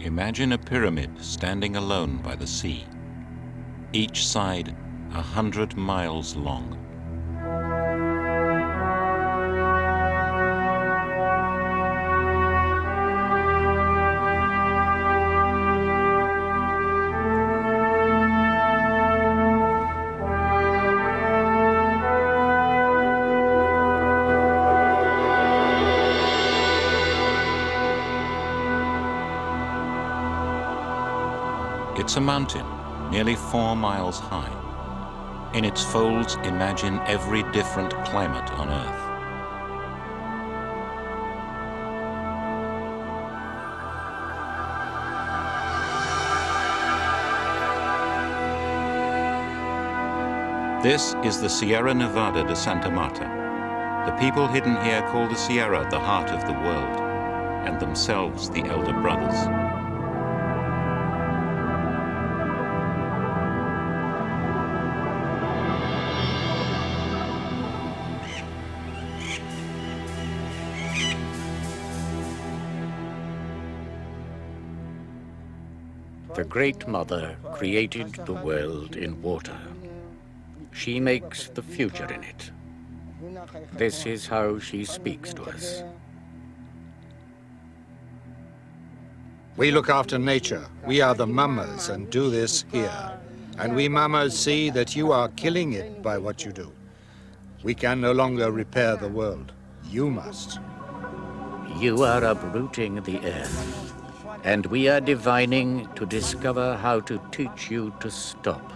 Imagine a pyramid standing alone by the sea, each side 100 miles long. It's a mountain, nearly 4 miles high. In its folds, imagine every different climate on Earth. This is the Sierra Nevada de Santa Marta. The people hidden here call the Sierra the heart of the world, and themselves the elder brothers. The Great Mother created the world in water. She makes the future in it. This is how she speaks to us. We look after nature. We are the mamas and do this here. And we mamas see that you are killing it by what you do. We can no longer repair the world. You must. You are uprooting the earth. And we are divining to discover how to teach you to stop.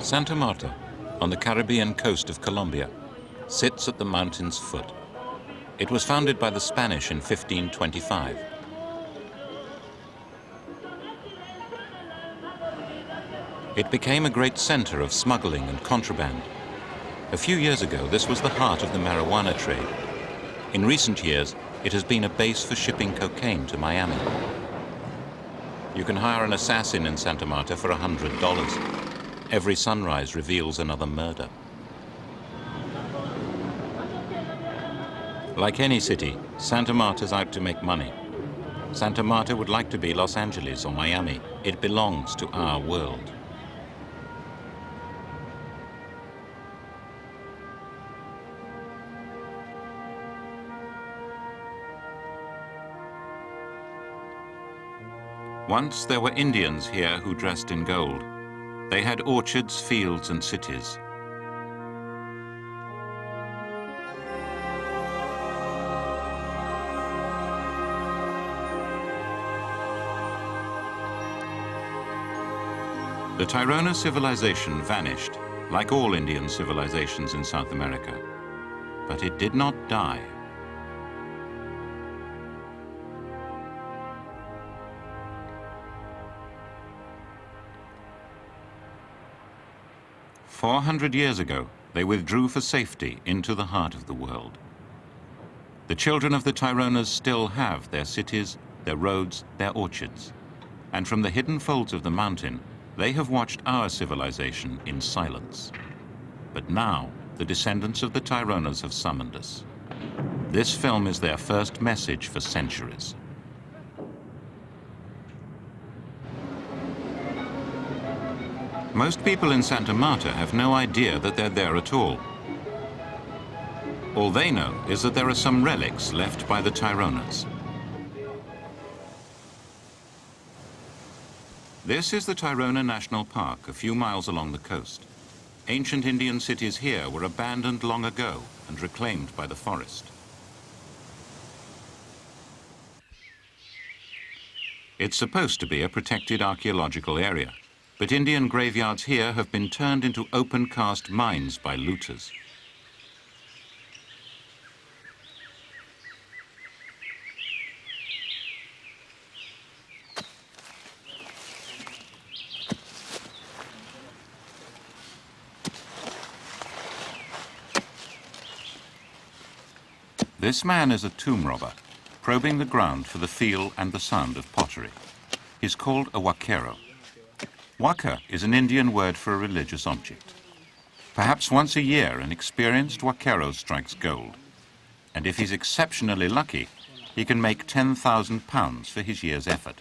Santa Marta, on the Caribbean coast of Colombia, sits at the mountain's foot. It was founded by the Spanish in 1525. It became a great center of smuggling and contraband. A few years ago, this was the heart of the marijuana trade. In recent years, it has been a base for shipping cocaine to Miami. You can hire an assassin in Santa Marta for $100. Every sunrise reveals another murder. Like any city, Santa Marta's out to make money. Santa Marta would like to be Los Angeles or Miami. It belongs to our world. Once there were Indians here who dressed in gold. They had orchards, fields, and cities. The Tayrona civilization vanished, like all Indian civilizations in South America. But it did not die. "400 years ago, they withdrew for safety into the heart of the world. The children of the Tayronas still have their cities, their roads, their orchards. And from the hidden folds of the mountain, they have watched our civilization in silence. But now, the descendants of the Tayronas have summoned us. This film is their first message for centuries. Most people in Santa Marta have no idea that they're there at all. All they know is that there are some relics left by the Tayronas. This is the Tayrona National Park, a few miles along the coast. Ancient Indian cities here were abandoned long ago and reclaimed by the forest. It's supposed to be a protected archaeological area, but Indian graveyards here have been turned into open-cast mines by looters. This man is a tomb robber, probing the ground for the feel and the sound of pottery. He's called a huaquero. Huaca is an Indian word for a religious object. Perhaps once a year, an experienced huaquero strikes gold. And if he's exceptionally lucky, he can make £10,000 for his year's effort,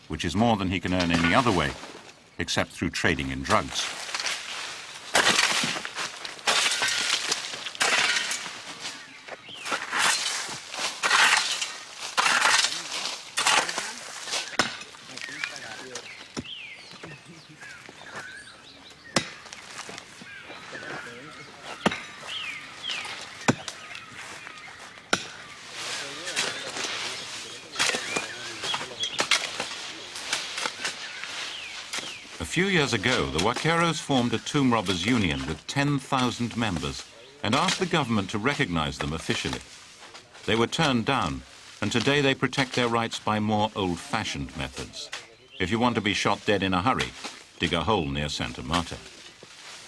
which is more than he can earn any other way, except through trading in drugs. A few years ago, the huaqueros formed a tomb robbers union with 10,000 members and asked the government to recognize them officially. They were turned down, and today they protect their rights by more old-fashioned methods. If you want to be shot dead in a hurry, dig a hole near Santa Marta.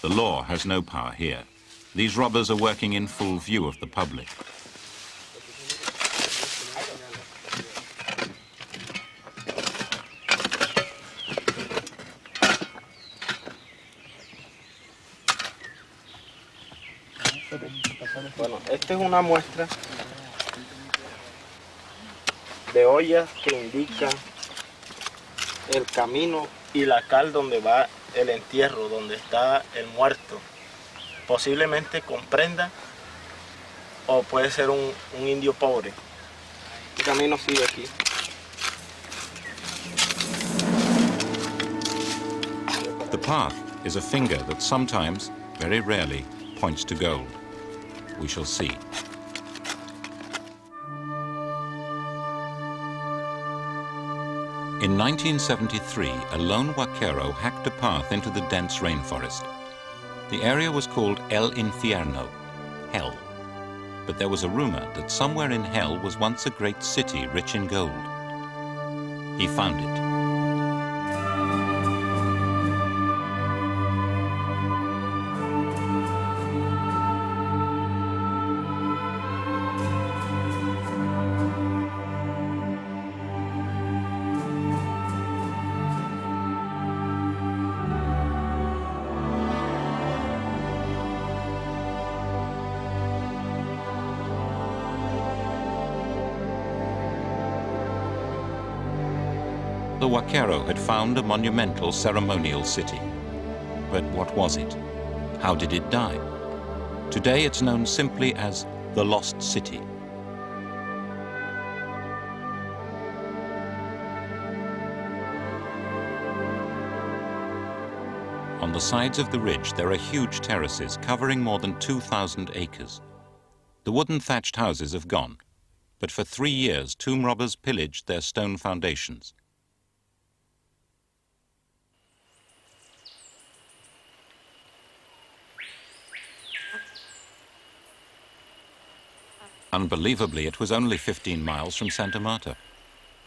The law has no power here. These robbers are working in full view of the public. Bueno, esta es una muestra de ollas que indican el camino y la cal donde va el entierro, donde está el muerto. Posiblemente comprenda o puede ser un indio pobre. El camino sigue aquí. The path is a finger that sometimes, very rarely, points to gold. We shall see. In 1973, a lone huaquero hacked a path into the dense rainforest. The area was called El Infierno, Hell. But there was a rumor that somewhere in Hell was once a great city rich in gold. He found it. The huaquero had found a monumental ceremonial city. But what was it? How did it die? Today it's known simply as the Lost City. On the sides of the ridge there are huge terraces covering more than 2,000 acres. The wooden thatched houses have gone, but for 3 years tomb robbers pillaged their stone foundations. Unbelievably, it was only 15 miles from Santa Marta.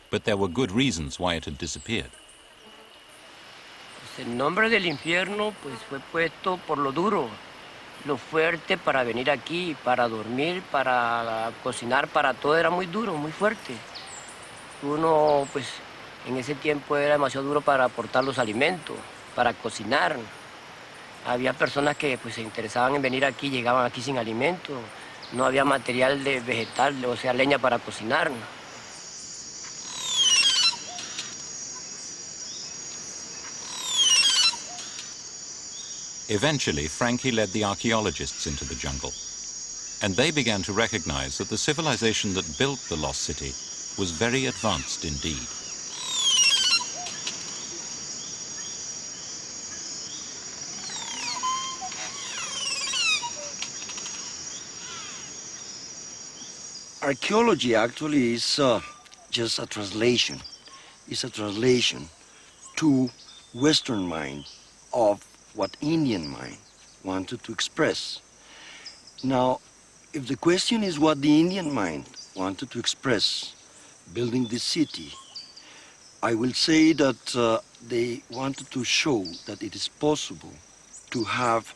But there were good reasons why it had disappeared. El nombre del infierno pues fue puesto por lo duro, lo fuerte para venir aquí, para dormir, para cocinar, para todo era muy duro, muy fuerte. Uno pues en ese tiempo era demasiado duro para aportar los alimentos, para cocinar. Había personas que pues se interesaban en venir aquí, llegaban aquí sin alimento. No había material de vegetal, o sea, leña para cocinar. Eventually, Frankie led the archaeologists into the jungle, and they began to recognize that the civilization that built the lost city was very advanced indeed. Archaeology actually is just a translation. It's a translation to Western mind of what Indian mind wanted to express. Now, if the question is what the Indian mind wanted to express, building this city, I will say that they wanted to show that it is possible to have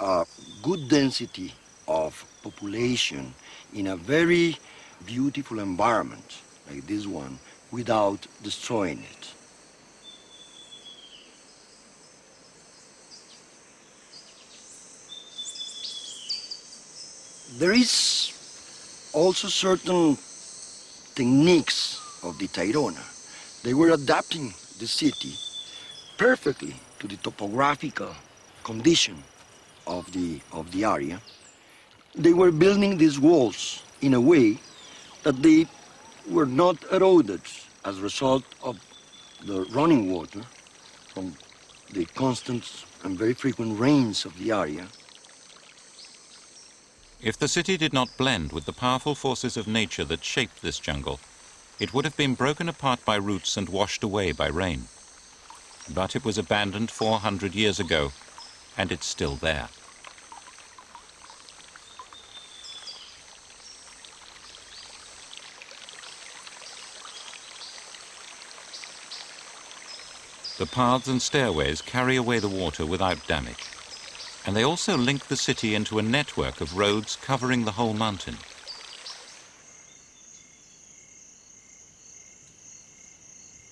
a good density of population in a very beautiful environment like this one without destroying it. There is also certain techniques of the Tayrona. They were adapting the city perfectly to the topographical condition of the area. They were building these walls in a way that they were not eroded as a result of the running water from the constant and very frequent rains of the area. If the city did not blend with the powerful forces of nature that shaped this jungle, it would have been broken apart by roots and washed away by rain. But it was abandoned 400 years ago, and it's still there. The paths and stairways carry away the water without damage. And they also link the city into a network of roads covering the whole mountain.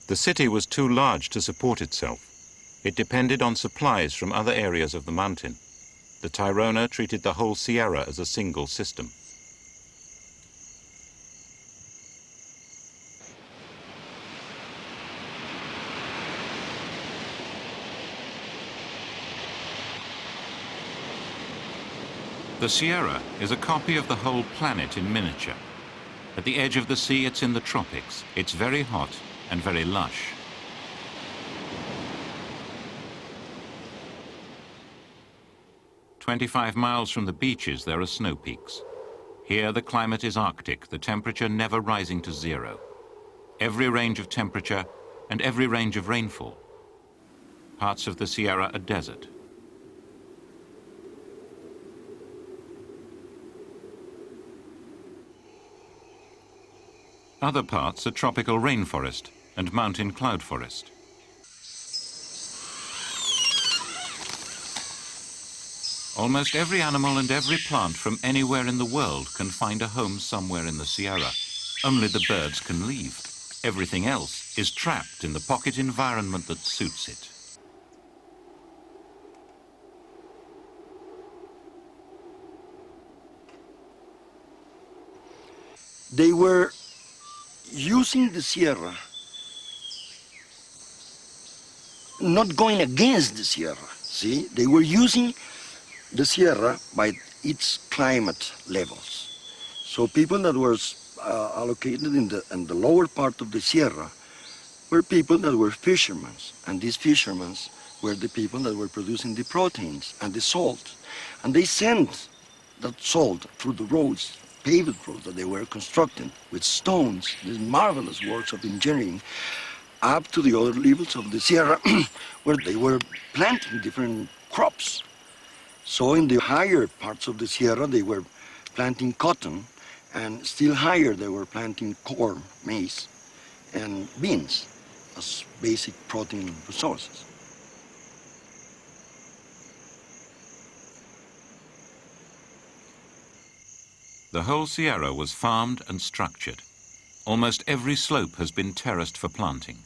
The city was too large to support itself. It depended on supplies from other areas of the mountain. The Tayrona treated the whole Sierra as a single system. The Sierra is a copy of the whole planet in miniature. At the edge of the sea, it's in the tropics. It's very hot and very lush. "25 miles from the beaches, there are snow peaks. Here, the climate is Arctic, the temperature never rising to zero. Every range of temperature and every range of rainfall. Parts of the Sierra are desert. Other parts are tropical rainforest and mountain cloud forest. Almost every animal and every plant from anywhere in the world can find a home somewhere in the Sierra. Only the birds can leave. Everything else is trapped in the pocket environment that suits it. They were using the Sierra, not going against the Sierra, see? They were using the Sierra by its climate levels. So people that were allocated in the lower part of the Sierra were people that were fishermen, and these fishermen were the people that were producing the proteins and the salt. And they sent that salt through the roads, paved roads that they were constructing with stones, these marvelous works of engineering, up to the other levels of the Sierra where they were planting different crops. So in the higher parts of the Sierra, they were planting cotton, and still higher, they were planting corn, maize, and beans as basic protein resources. The whole Sierra was farmed and structured. Almost every slope has been terraced for planting.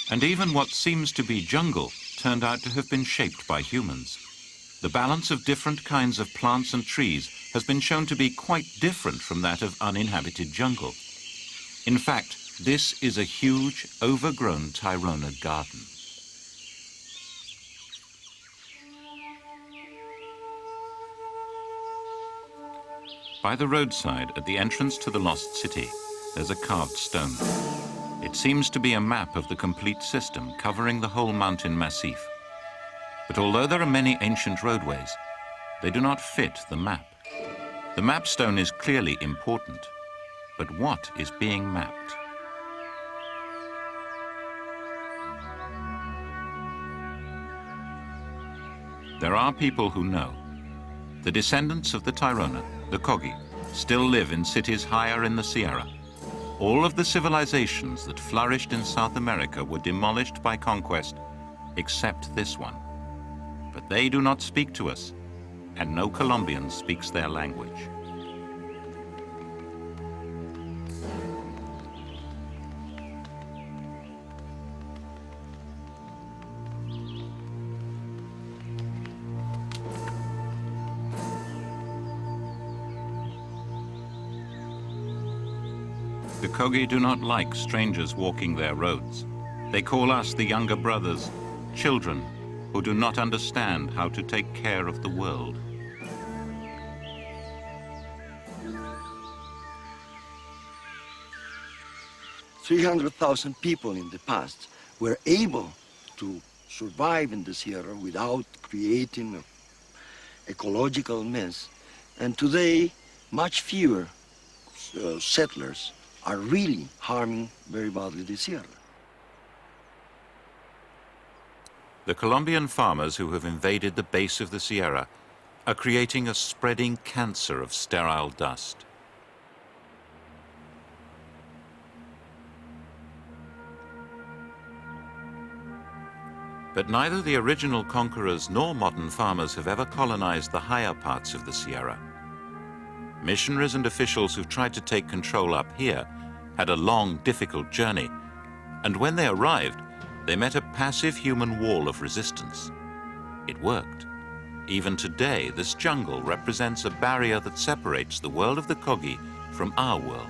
And even what seems to be jungle turned out to have been shaped by humans. The balance of different kinds of plants and trees has been shown to be quite different from that of uninhabited jungle. In fact, this is a huge, overgrown Tayrona garden. By the roadside, at the entrance to the lost city, there's a carved stone. It seems to be a map of the complete system covering the whole mountain massif. But although there are many ancient roadways, they do not fit the map. The map stone is clearly important, but what is being mapped? There are people who know. The descendants of the Tayrona, the Kogi, still live in cities higher in the Sierra. All of the civilizations that flourished in South America were demolished by conquest, except this one. but they do not speak to us, and no Colombian speaks their language. The Kogi do not like strangers walking their roads. They call us, the younger brothers, children who do not understand how to take care of the world. "300,000 people in the past were able to survive in the Sierra without creating an ecological mess. And today, much fewer settlers are really harming very badly the Sierra. The Colombian farmers who have invaded the base of the Sierra are creating a spreading cancer of sterile dust. But neither the original conquerors nor modern farmers have ever colonized the higher parts of the Sierra. Missionaries and officials who've tried to take control up here had a long, difficult journey, and when they arrived, they met a passive human wall of resistance. It worked. Even today, this jungle represents a barrier that separates the world of the Kogi from our world.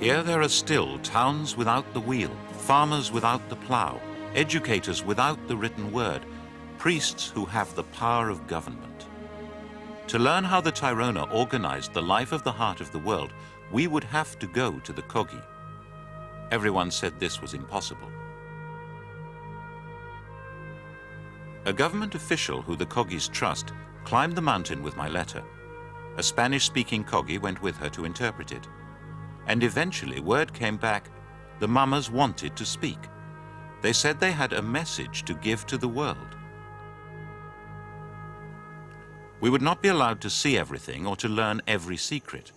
Here there are still towns without the wheel, farmers without the plow, educators without the written word, priests who have the power of government. To learn how the Tayrona organized the life of the heart of the world, we would have to go to the Kogi. Everyone said this was impossible. A government official who the Kogis trust climbed the mountain with my letter. A Spanish-speaking Kogi went with her to interpret it. And eventually word came back, the mamas wanted to speak. They said they had a message to give to the world. We would not be allowed to see everything or to learn every secret.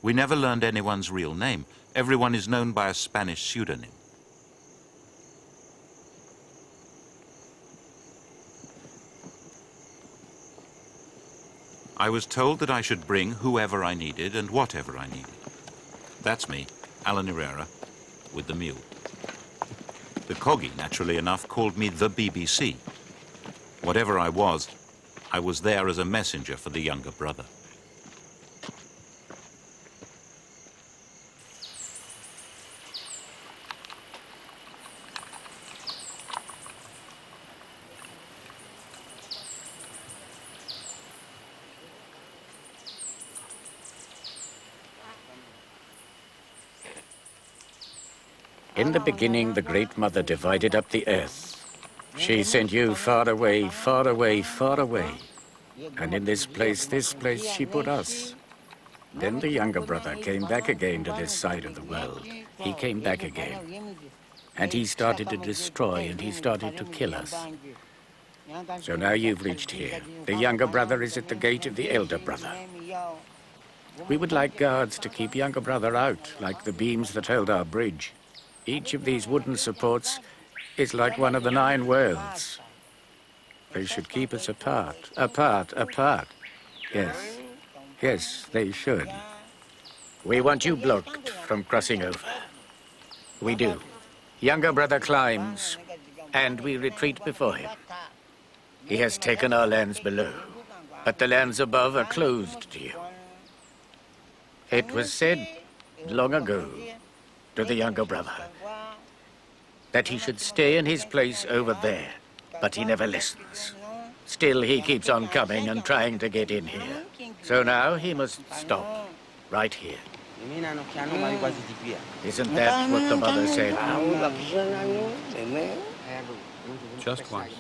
We never learned anyone's real name. Everyone is known by a Spanish pseudonym. I was told that I should bring whoever I needed and whatever I needed. That's me, Alan Herrera, with the mule. The Kogi, naturally enough, called me the BBC. Whatever I was there as a messenger for the younger brother. In the beginning, the Great Mother divided up the earth. She sent you far away, far away, far away. And in this place she put us. Then the younger brother came back again to this side of the world. He came back again. And he started to destroy and he started to kill us. So now you've reached here. The younger brother is at the gate of the elder brother. We would like guards to keep younger brother out, like the beams that held our bridge. Each of these wooden supports is like one of the 9 worlds. They should keep us apart, apart, apart. Yes, yes, they should. We want you blocked from crossing over. We do. Younger brother climbs, and we retreat before him. He has taken our lands below, but the lands above are closed to you. It was said long ago to the younger brother that he should stay in his place over there, but he never listens. Still, he keeps on coming and trying to get in here. So now he must stop, right here. Isn't that what the mother said? Just once.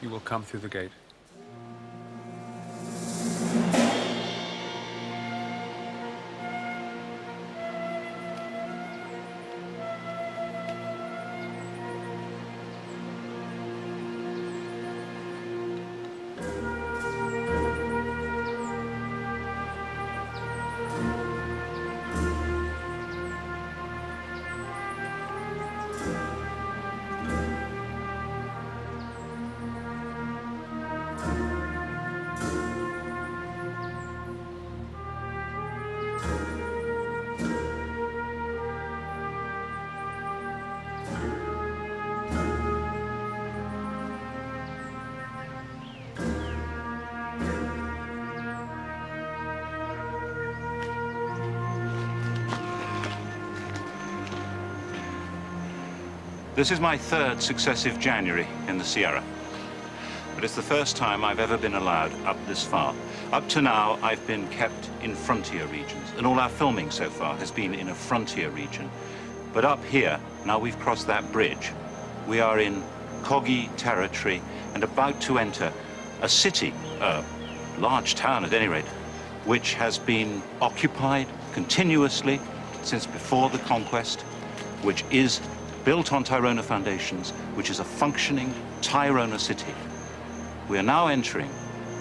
You will come through the gate. This is my third successive January in the Sierra, but it's the first time I've ever been allowed up this far. Up to now, I've been kept in frontier regions, and all our filming so far has been in a frontier region. But up here, now we've crossed that bridge, we are in Kogi territory and about to enter a city, a large town at any rate, which has been occupied continuously since before the conquest, which is built on Tayrona foundations, which is a functioning Tayrona city. We are now entering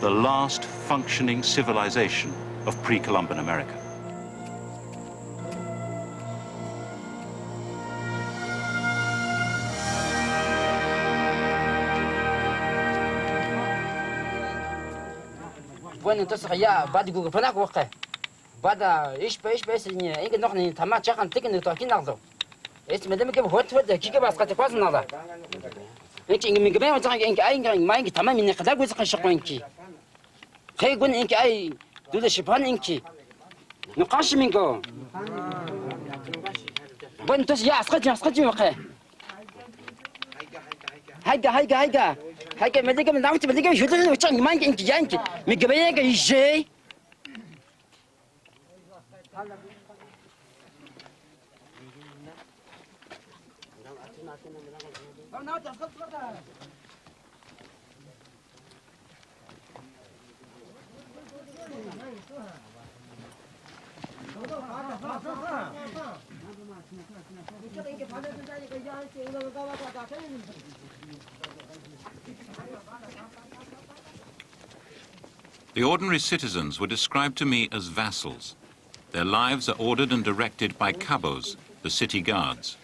the last functioning civilization of pre-Columban America. Bueno, entonces ya بعد يقول فناك وقع بعد إيش بس إنك نحن تمام شغل تكن توكين نقطه إيش مدام كيف هو تفضل كي بس قد تقاس نقطه إنك من قبل ما تقول إنك أي ما إنك تمام إنك قد أقول سقي شقوا إنك خي يقول إنك أي دود شبان إنك نقاش منكو bueno entonces ya اسقط وقع هيدا مدام من دعوتي مدام شو تقول وتشان ما إنك جانك من قبل إنك يجي The ordinary citizens were described to me as vassals. Their lives are ordered and directed by cabos, the city guards.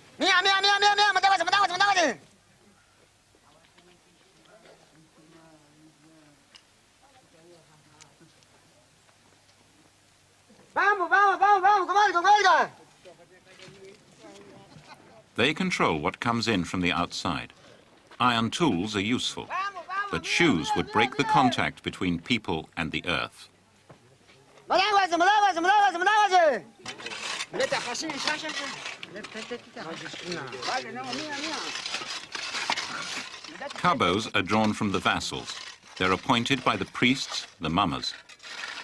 They control what comes in from the outside. Iron tools are useful, but shoes would break the contact between people and the earth. Cabos are drawn from the vassals. They're appointed by the priests, the mamas.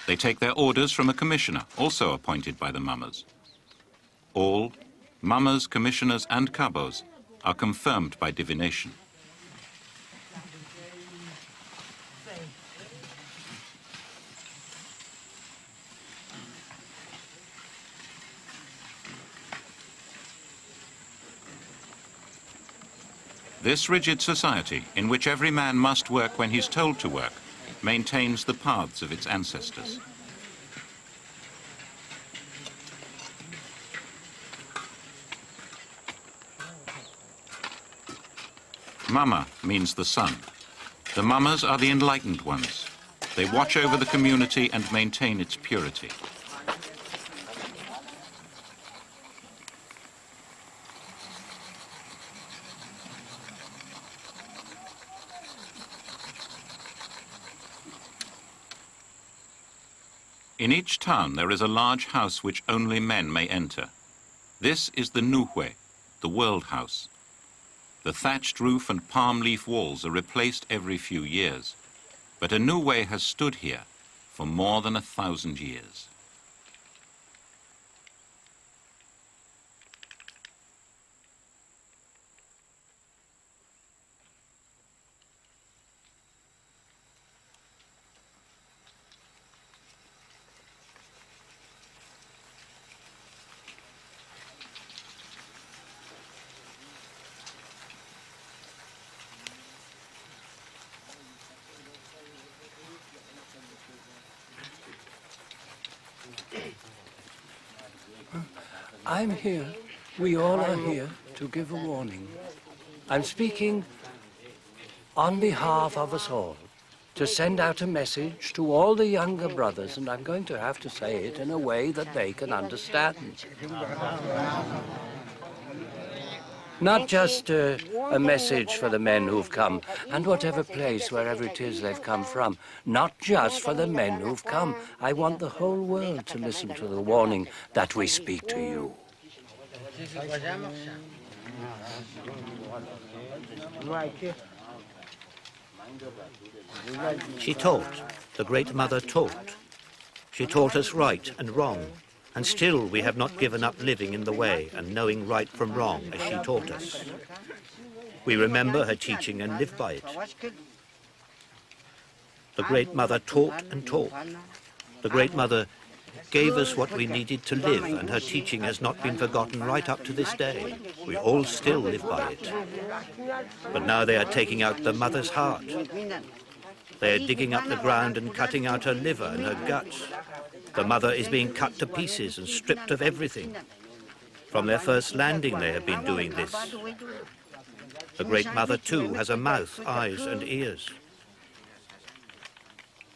They take their orders from a commissioner, also appointed by the mamas. All, mamas, commissioners, and cabos, are confirmed by divination. This rigid society, in which every man must work when he's told to work, maintains the paths of its ancestors. Mama means the sun. The mamas are the enlightened ones. They watch over the community and maintain its purity. In each town there is a large house which only men may enter. This is the Nuhue, the world house. The thatched roof and palm leaf walls are replaced every few years, but a Nuhue has stood here for more than 1,000 years. I'm here. We all are here to give a warning. I'm speaking on behalf of us all, to send out a message to all the younger brothers, and I'm going to have to say it in a way that they can understand. Not just a message for the men who've come, and whatever place, wherever it is they've come from. Not just for the men who've come. I want the whole world to listen to the warning that we speak to you. She taught. The Great Mother taught. She taught us right and wrong. And still we have not given up living in the way and knowing right from wrong as she taught us. We remember her teaching and live by it. The Great Mother taught and taught. The Great Mother gave us what we needed to live, and her teaching has not been forgotten right up to this day. We all still live by it. But now they are taking out the mother's heart. They are digging up the ground and cutting out her liver and her guts. The mother is being cut to pieces and stripped of everything. From their first landing they have been doing this. The Great Mother too has a mouth, eyes and ears.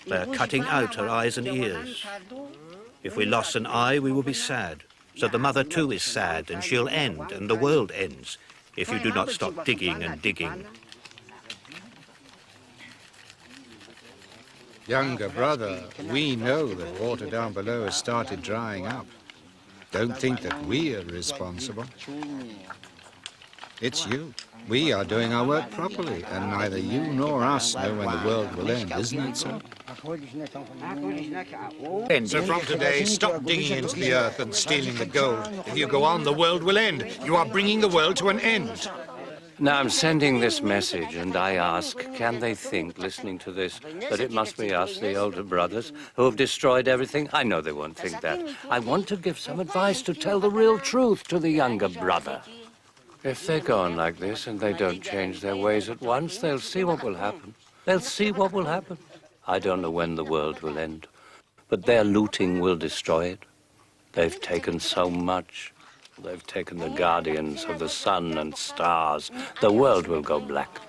They are cutting out her eyes and ears. If we lost an eye, we will be sad. So the mother too is sad, and she'll end, and the world ends, if you do not stop digging and digging. Younger brother, we know that water down below has started drying up. Don't think that we are responsible. It's you. We are doing our work properly, and neither you nor us know when the world will end, isn't it so? So from today, stop digging into the earth and stealing the gold. If you go on, the world will end. You are bringing the world to an end. Now I'm sending this message, and I ask, can they think, listening to this, that it must be us, the older brothers, who have destroyed everything? I know they won't think that. I want to give some advice to tell the real truth to the younger brother. If they go on like this and they don't change their ways at once, they'll see what will happen. They'll see what will happen. I don't know when the world will end, but their looting will destroy it. They've taken so much. They've taken the guardians of the sun and stars. The world will go black.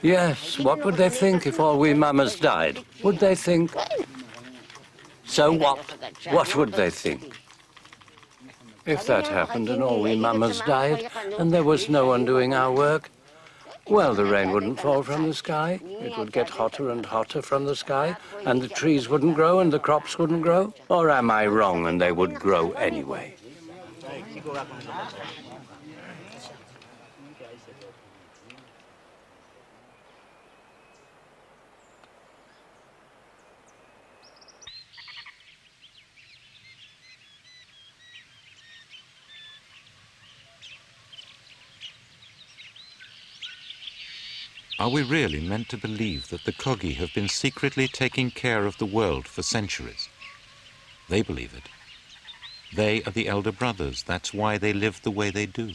Yes, what would they think if all we mamas died? Would they think? So what? What would they think? If that happened and all we mamas died and there was no one doing our work, well, the rain wouldn't fall from the sky. It would get hotter and hotter from the sky, and the trees wouldn't grow and the crops wouldn't grow. Or am I wrong and they would grow anyway? Are we really meant to believe that the Kogi have been secretly taking care of the world for centuries? They believe it. They are the elder brothers. That's why they live the way they do.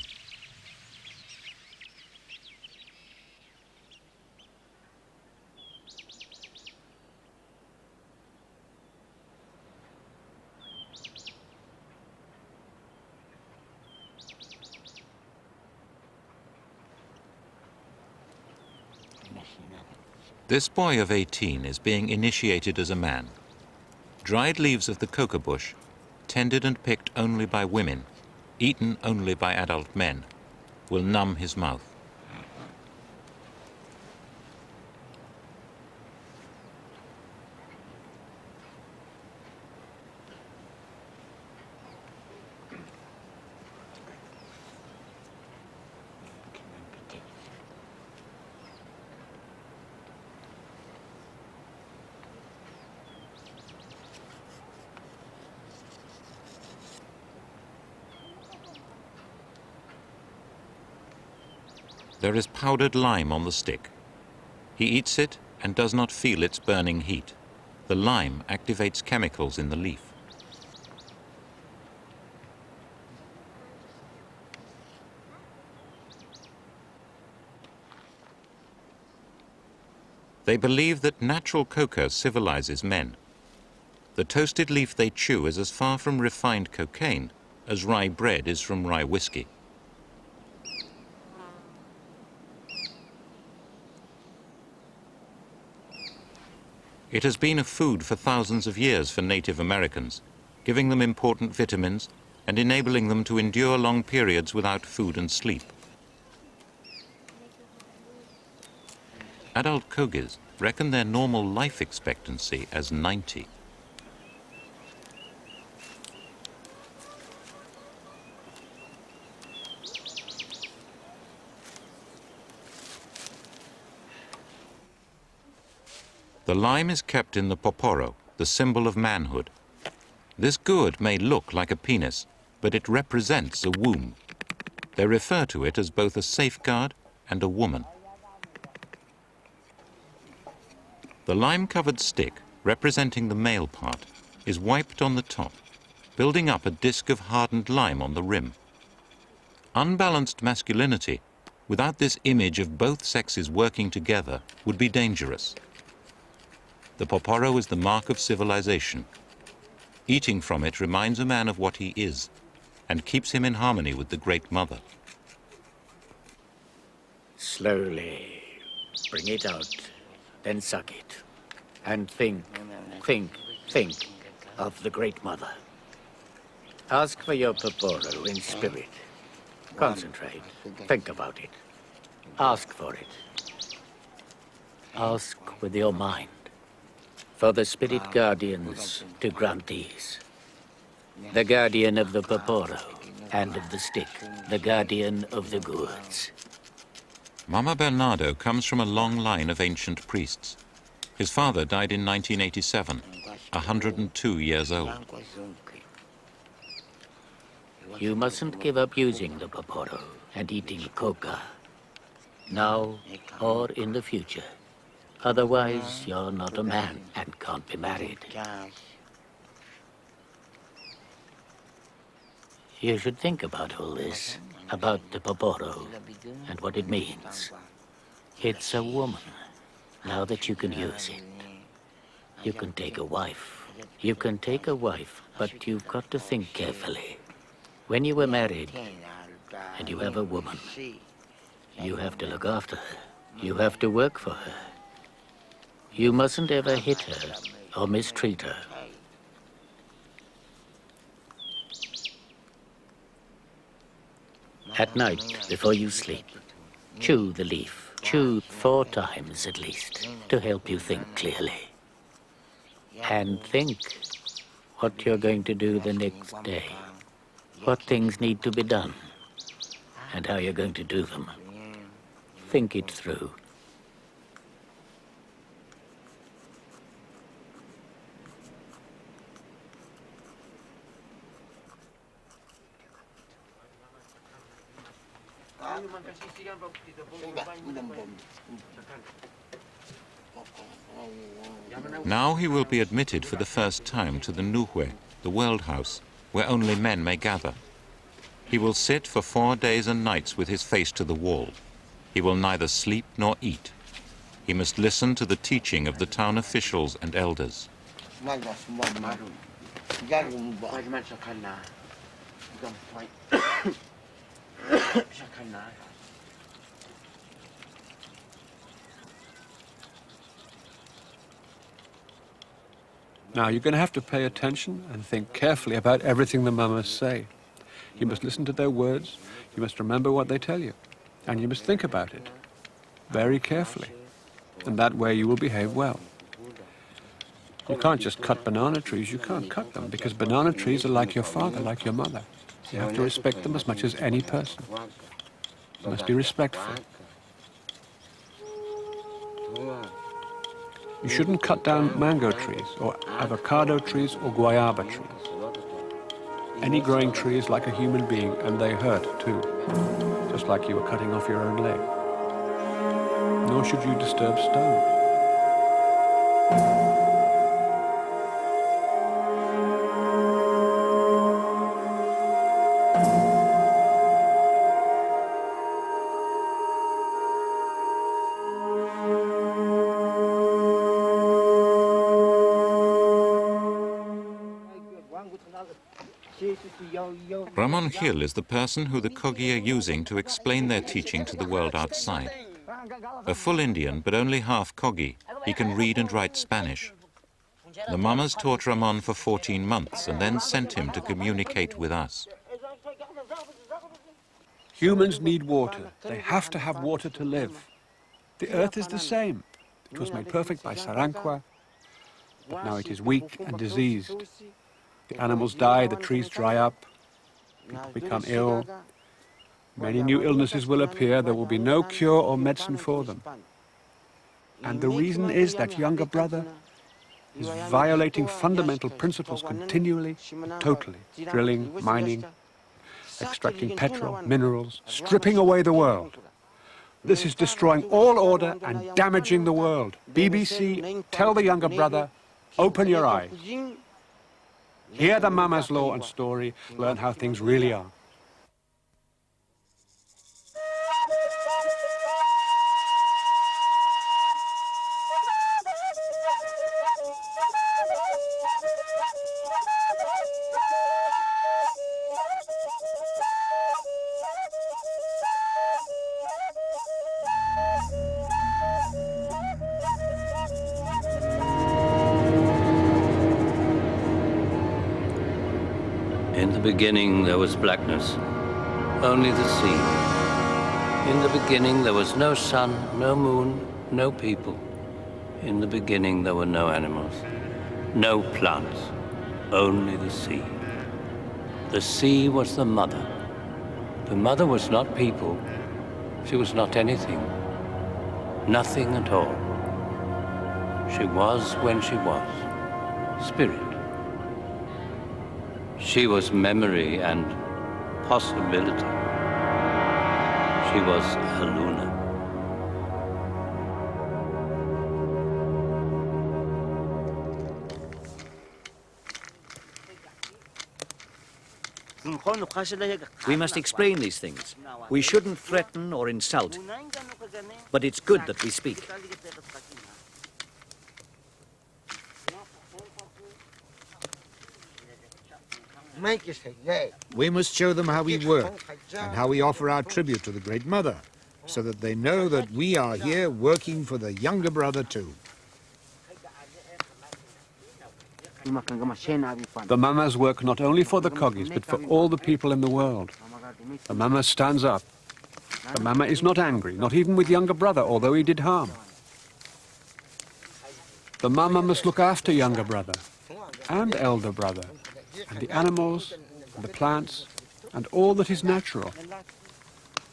This boy of 18 is being initiated as a man. Dried leaves of the coca bush, tended and picked only by women, eaten only by adult men, will numb his mouth. There is powdered lime on the stick. He eats it and does not feel its burning heat. The lime activates chemicals in the leaf. They believe that natural coca civilizes men. The toasted leaf they chew is as far from refined cocaine as rye bread is from rye whiskey. It has been a food for thousands of years for Native Americans, giving them important vitamins and enabling them to endure long periods without food and sleep. Adult Kogis reckon their normal life expectancy as 90. The lime is kept in the poporo, the symbol of manhood. This gourd may look like a penis, but it represents a womb. They refer to it as both a safeguard and a woman. The lime-covered stick, representing the male part, is wiped on the top, building up a disc of hardened lime on the rim. Unbalanced masculinity, without this image of both sexes working together, would be dangerous. The poporo is the mark of civilization. Eating from it reminds a man of what he is and keeps him in harmony with the Great Mother. Slowly bring it out, then suck it. And think of the Great Mother. Ask for your poporo in spirit. Concentrate, think about it. Ask for it. Ask with your mind. For the spirit guardians to grant these. The guardian of the poporo and of the stick, the guardian of the gourds. Mama Bernardo comes from a long line of ancient priests. His father died in 1987, 102 years old. You mustn't give up using the poporo and eating coca, now or in the future. Otherwise, you're not a man and can't be married. You should think about all this, about the poporo and what it means. It's a woman. Now that you can use it, you can take a wife. You can take a wife, but you've got to think carefully. When you were married and you have a woman, you have to look after her. You have to work for her. You mustn't ever hit her or mistreat her. At night, before you sleep, chew the leaf. Chew 4 times at least to help you think clearly. And think what you're going to do the next day. What things need to be done and how you're going to do them. Think it through. Now he will be admitted for the first time to the Nuhwe, the world house, where only men may gather. He will sit for 4 days and nights with his face to the wall. He will neither sleep nor eat. He must listen to the teaching of the town officials and elders. Now, you're going to have to pay attention and think carefully about everything the mamas say. You must listen to their words, you must remember what they tell you, and you must think about it very carefully. And that way you will behave well. You can't just cut banana trees, you can't cut them, because banana trees are like your father, like your mother. You have to respect them as much as any person. You must be respectful. You shouldn't cut down mango trees, or avocado trees, or guayaba trees. Any growing tree is like a human being, and they hurt too, just like you were cutting off your own leg. Nor should you disturb stones. Ramon Gil is the person who the Kogi are using to explain their teaching to the world outside. A full Indian, but only half Kogi, he can read and write Spanish. The mamas taught Ramon for 14 months and then sent him to communicate with us. Humans need water. They have to have water to live. The earth is the same. It was made perfect by Saranqua, but now it is weak and diseased. The animals die, the trees dry up, people become ill. Many new illnesses will appear. There will be no cure or medicine for them. And the reason is that younger brother is violating fundamental principles continually, totally, drilling, mining, extracting petrol, minerals, stripping away the world. This is destroying all order and damaging the world. BBC, tell the younger brother, open your eyes. Hear the mama's law and story, learn how things really are. In the beginning there was blackness, only the sea. In the beginning there was no sun, no moon, no people. In the beginning there were no animals, no plants, only the sea. The sea was the mother. The mother was not people, she was not anything, nothing at all. She was when she was, spirit. She was memory and possibility. She was a Luna. We must explain these things. We shouldn't threaten or insult, but it's good that we speak. We must show them how we work and how we offer our tribute to the Great Mother, so that they know that we are here working for the younger brother too. The mamas work not only for the Kogis, but for all the people in the world. The mama stands up. The mama is not angry, not even with younger brother, although he did harm. The mama must look after younger brother and elder brother, and the animals, and the plants, and all that is natural.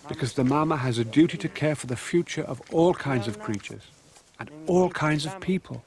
Because the mama has a duty to care for the future of all kinds of creatures, and all kinds of people.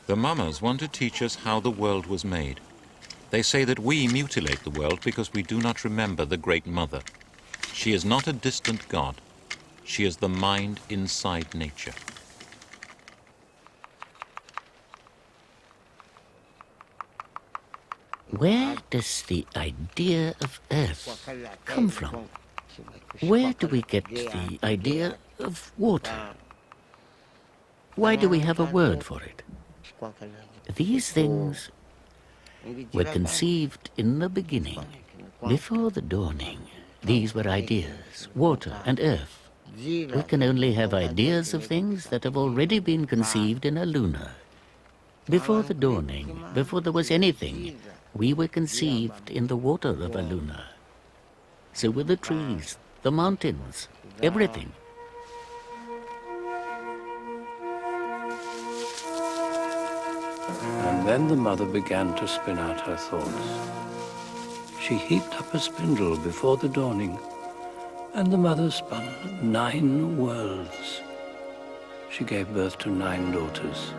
The mamas want to teach us how the world was made. They say that we mutilate the world because we do not remember the Great Mother. She is not a distant god. She is the mind inside nature. Where does the idea of Earth come from? Where do we get the idea of water? Why do we have a word for it? These things were conceived in the beginning, before the dawning. These were ideas, water and earth. We can only have ideas of things that have already been conceived in a Luna. Before the dawning, before there was anything, we were conceived in the water of a Luna. So were the trees, the mountains, everything. And then the mother began to spin out her thoughts. She heaped up a spindle before the dawning, and the mother spun 9 worlds. She gave birth to 9 daughters.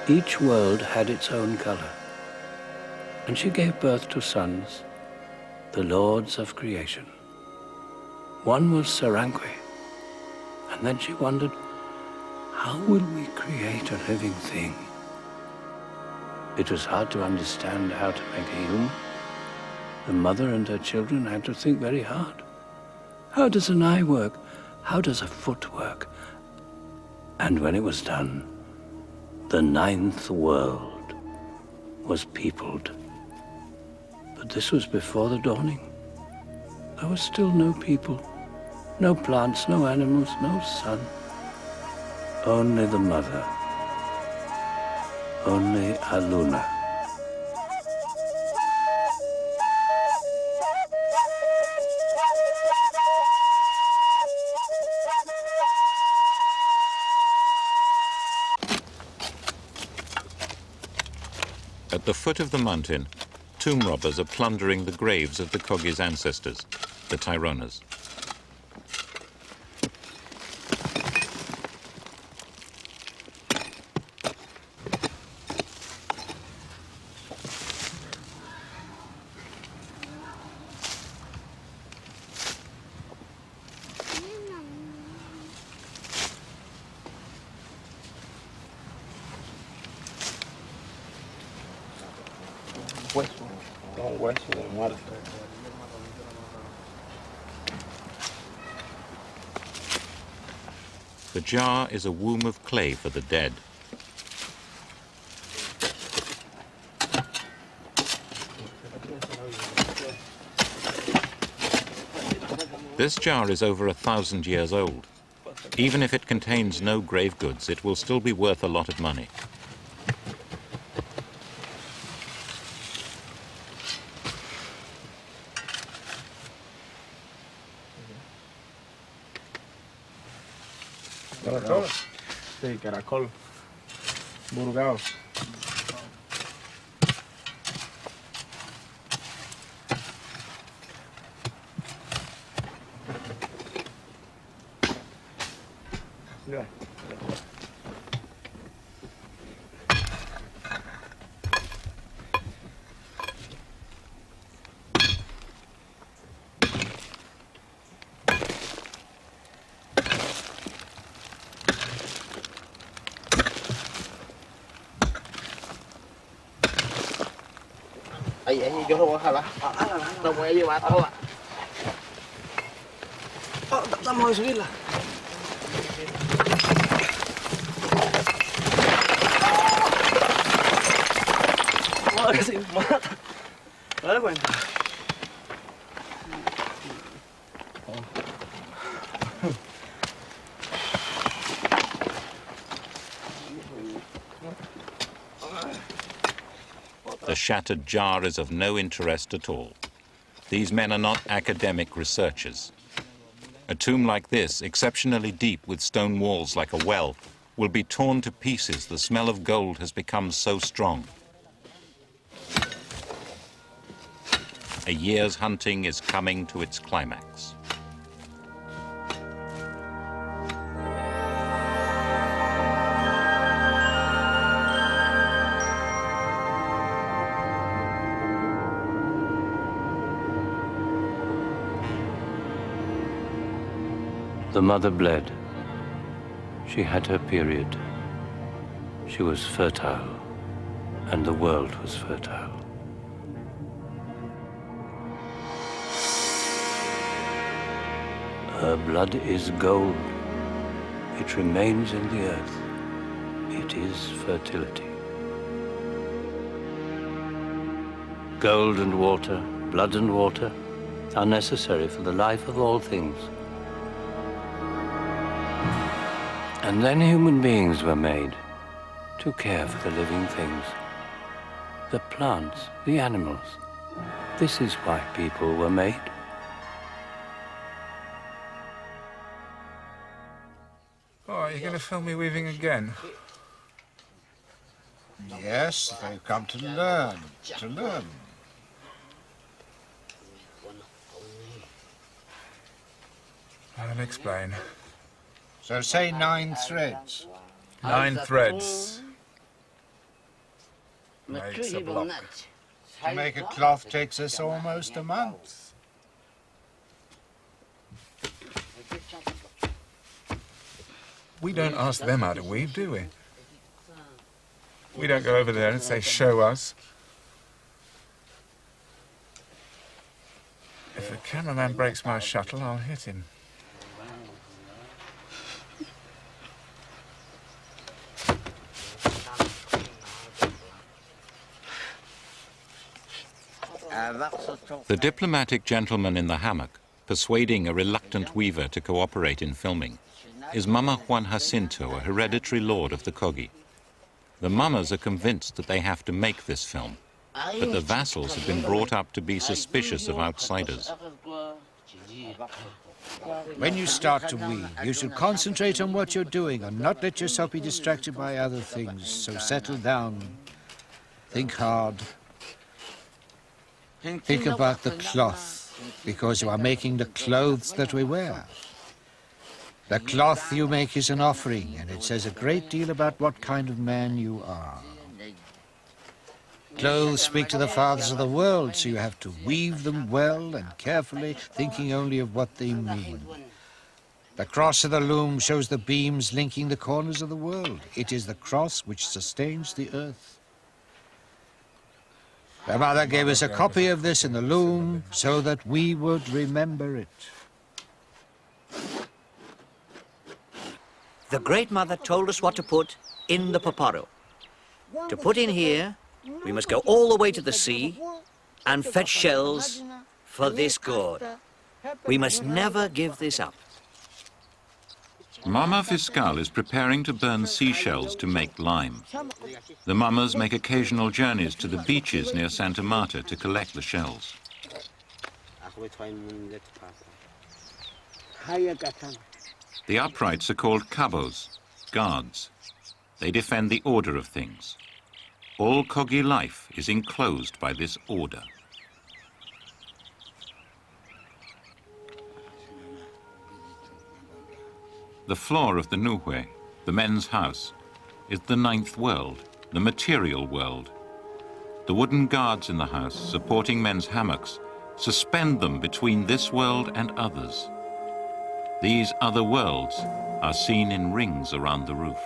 Each world had its own color, and she gave birth to sons, the lords of creation. One was Saranque, and then she wondered, how will we create a living thing? It was hard to understand how to make a human. The mother and her children had to think very hard. How does an eye work? How does a foot work? And when it was done, the 9th world was peopled. But this was before the dawning. There was still no people, no plants, no animals, no sun. Only the mother, only Aluna. At the foot of the mountain, tomb robbers are plundering the graves of the Kogi's ancestors, the Tayronas. Son huesos de Marta. The jar is a womb of clay for the dead. This jar is over 1,000 years old. Even if it contains no grave goods, it will still be worth a lot of money. ¿Caracol? Sí, caracol. Burgao. Yeah. Ahí, yo lo voy a jalar. Lo voy a llevar toda. Vamos a subirla. Ahora sí, Marta. Dale cuenta. The shattered jar is of no interest at all. These men are not academic researchers. A tomb like this, exceptionally deep with stone walls like a well, will be torn to pieces. The smell of gold has become so strong. A year's hunting is coming to its climax. The mother bled. She had her period. She was fertile, and the world was fertile. Her blood is gold. It remains in the earth. It is fertility. Gold and water, blood and water, are necessary for the life of all things. And then human beings were made to care for the living things, the plants, the animals. This is why people were made. Oh, are you going to film me weaving again? Yes, they've come to learn, I'll explain. So say 9 threads. 9 threads. Makes a block. To make a cloth takes us almost a month. We don't ask them how to weave, do we? We don't go over there and say, show us. If the cameraman breaks my shuttle, I'll hit him. The diplomatic gentleman in the hammock, persuading a reluctant weaver to cooperate in filming, is Mama Juan Jacinto, a hereditary lord of the Kogi. The mamas are convinced that they have to make this film, but the vassals have been brought up to be suspicious of outsiders. When you start to weave, you should concentrate on what you're doing and not let yourself be distracted by other things. So settle down, think hard. Think about the cloth, because you are making the clothes that we wear. The cloth you make is an offering, and it says a great deal about what kind of man you are. Clothes speak to the fathers of the world, so you have to weave them well and carefully, thinking only of what they mean. The cross of the loom shows the beams linking the corners of the world. It is the cross which sustains the earth. The mother gave us a copy of this in the loom so that we would remember it. The Great Mother told us what to put in the paparo. To put in here, we must go all the way to the sea and fetch shells for this gourd. We must never give this up. Mama Fiscal is preparing to burn seashells to make lime. The mamas make occasional journeys to the beaches near Santa Marta to collect the shells. The uprights are called cabos, guards. They defend the order of things. All Kogi life is enclosed by this order. The floor of the Nuhue, the men's house, is the ninth world, the material world. The wooden guards in the house, supporting men's hammocks, suspend them between this world and others. These other worlds are seen in rings around the roof.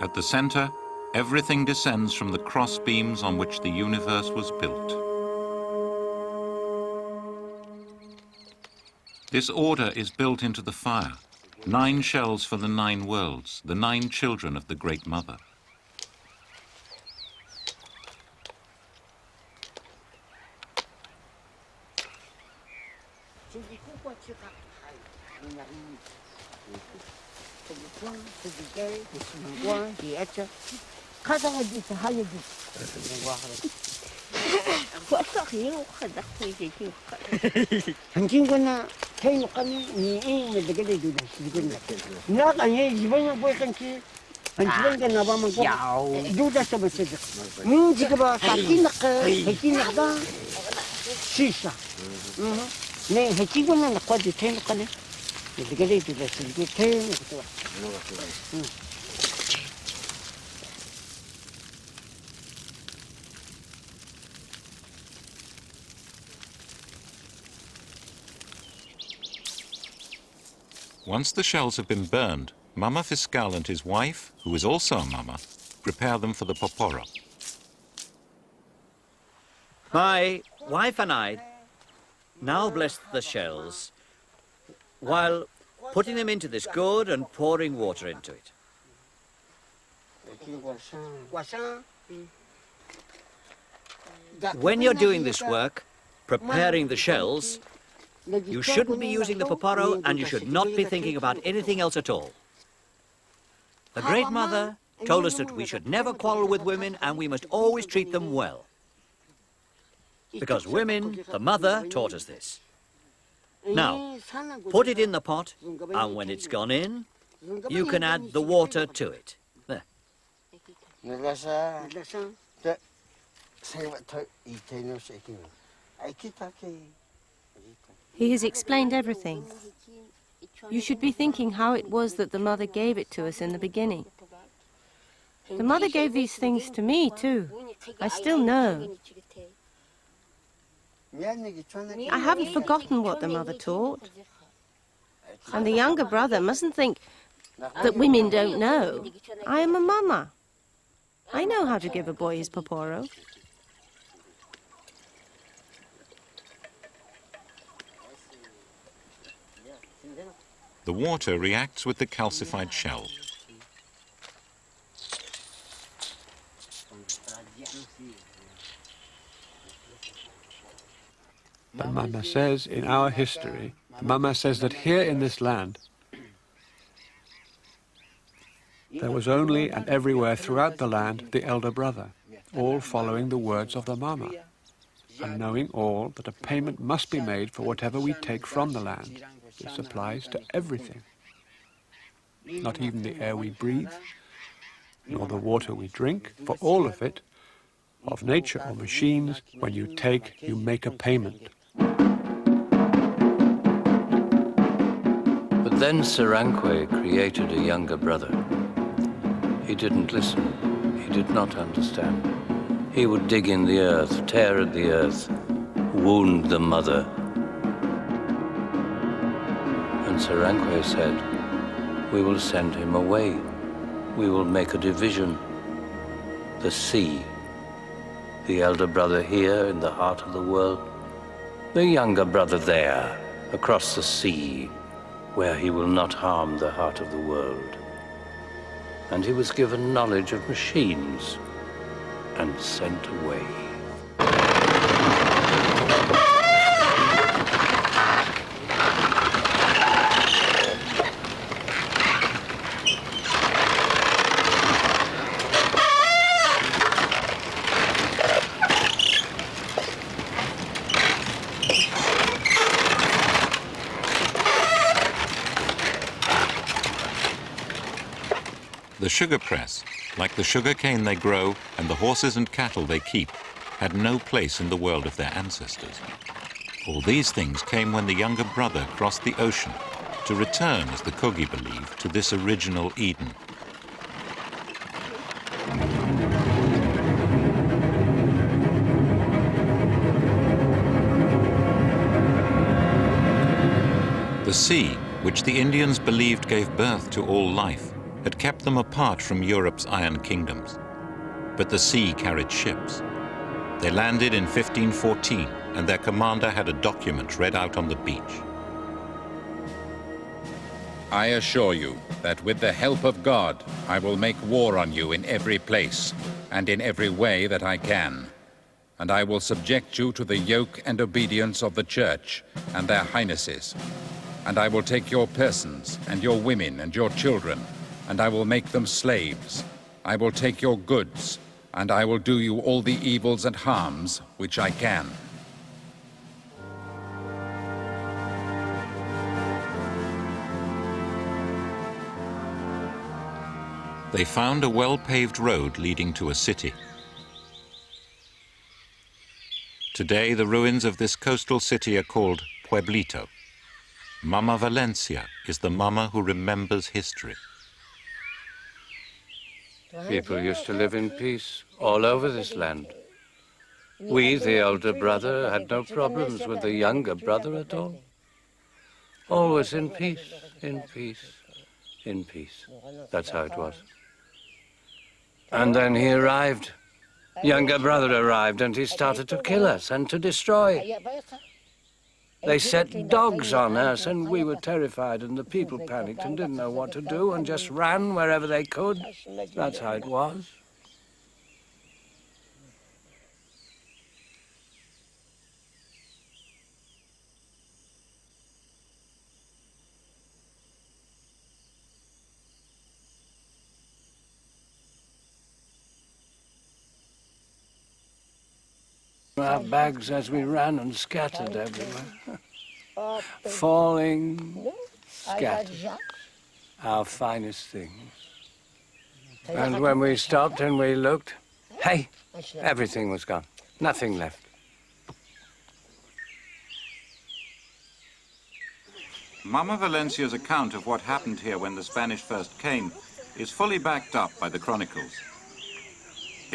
At the center, everything descends from the cross beams on which the universe was built. This order is built into the fire. 9 shells for the 9 worlds, the 9 children of the Great Mother. Once the shells have been burned, Mama Fiscal and his wife, who is also a mama, prepare them for the poporo. My wife and I now bless the shells while putting them into this gourd and pouring water into it. When you're doing this work, preparing the shells, you shouldn't be using the paparo and you should not be thinking about anything else at all. The Great Mother told us that we should never quarrel with women and we must always treat them well. Because women, the mother, taught us this. Now, put it in the pot, and when it's gone in, you can add the water to it. There. He has explained everything. You should be thinking how it was that the mother gave it to us in the beginning. The mother gave these things to me, too. I still know. I haven't forgotten what the mother taught. And the younger brother mustn't think that women don't know. I am a mama. I know how to give a boy his poporo. The water reacts with the calcified shell. But Mama says in our history, Mama says that here in this land, there was only and everywhere throughout the land the elder brother, all following the words of the Mama, and knowing all that a payment must be made for whatever we take from the land. This applies to everything. Not even the air we breathe, nor the water we drink, for all of it, of nature or machines, when you take, you make a payment. But then Sarankwe created a younger brother. He didn't listen. He did not understand. He would dig in the earth, tear at the earth, wound the mother. And Sarankwe said, "We will send him away. We will make a division. The sea. The elder brother here in the heart of the world. The younger brother there, across the sea, where he will not harm the heart of the world." And he was given knowledge of machines and sent away. The sugar press, like the sugar cane they grow and the horses and cattle they keep, had no place in the world of their ancestors. All these things came when the younger brother crossed the ocean to return, as the Kogi believed, to this original Eden. The sea, which the Indians believed gave birth to all life, had kept them apart from Europe's iron kingdoms. But the sea carried ships. They landed in 1514, and their commander had a document read out on the beach. I assure you that with the help of God, I will make war on you in every place and in every way that I can. And I will subject you to the yoke and obedience of the Church and their highnesses. And I will take your persons and your women and your children, and I will make them slaves. I will take your goods, and I will do you all the evils and harms which I can. They found a well-paved road leading to a city. Today, the ruins of this coastal city are called Pueblito. Mama Valencia is the mama who remembers history. People used to live in peace all over this land. We, the older brother, had no problems with the younger brother at all. Always in peace, in peace, in peace. That's how it was. And then he arrived. Younger brother arrived, and he started to kill us and to destroy. They set dogs on us, and we were terrified, and the people panicked and didn't know what to do and just ran wherever they could. That's how it was. Our bags as we ran and scattered everywhere. Falling, scattered. Our finest things. And when we stopped and we looked, hey, everything was gone. Nothing left. Mama Valencia's account of what happened here when the Spanish first came is fully backed up by the chronicles.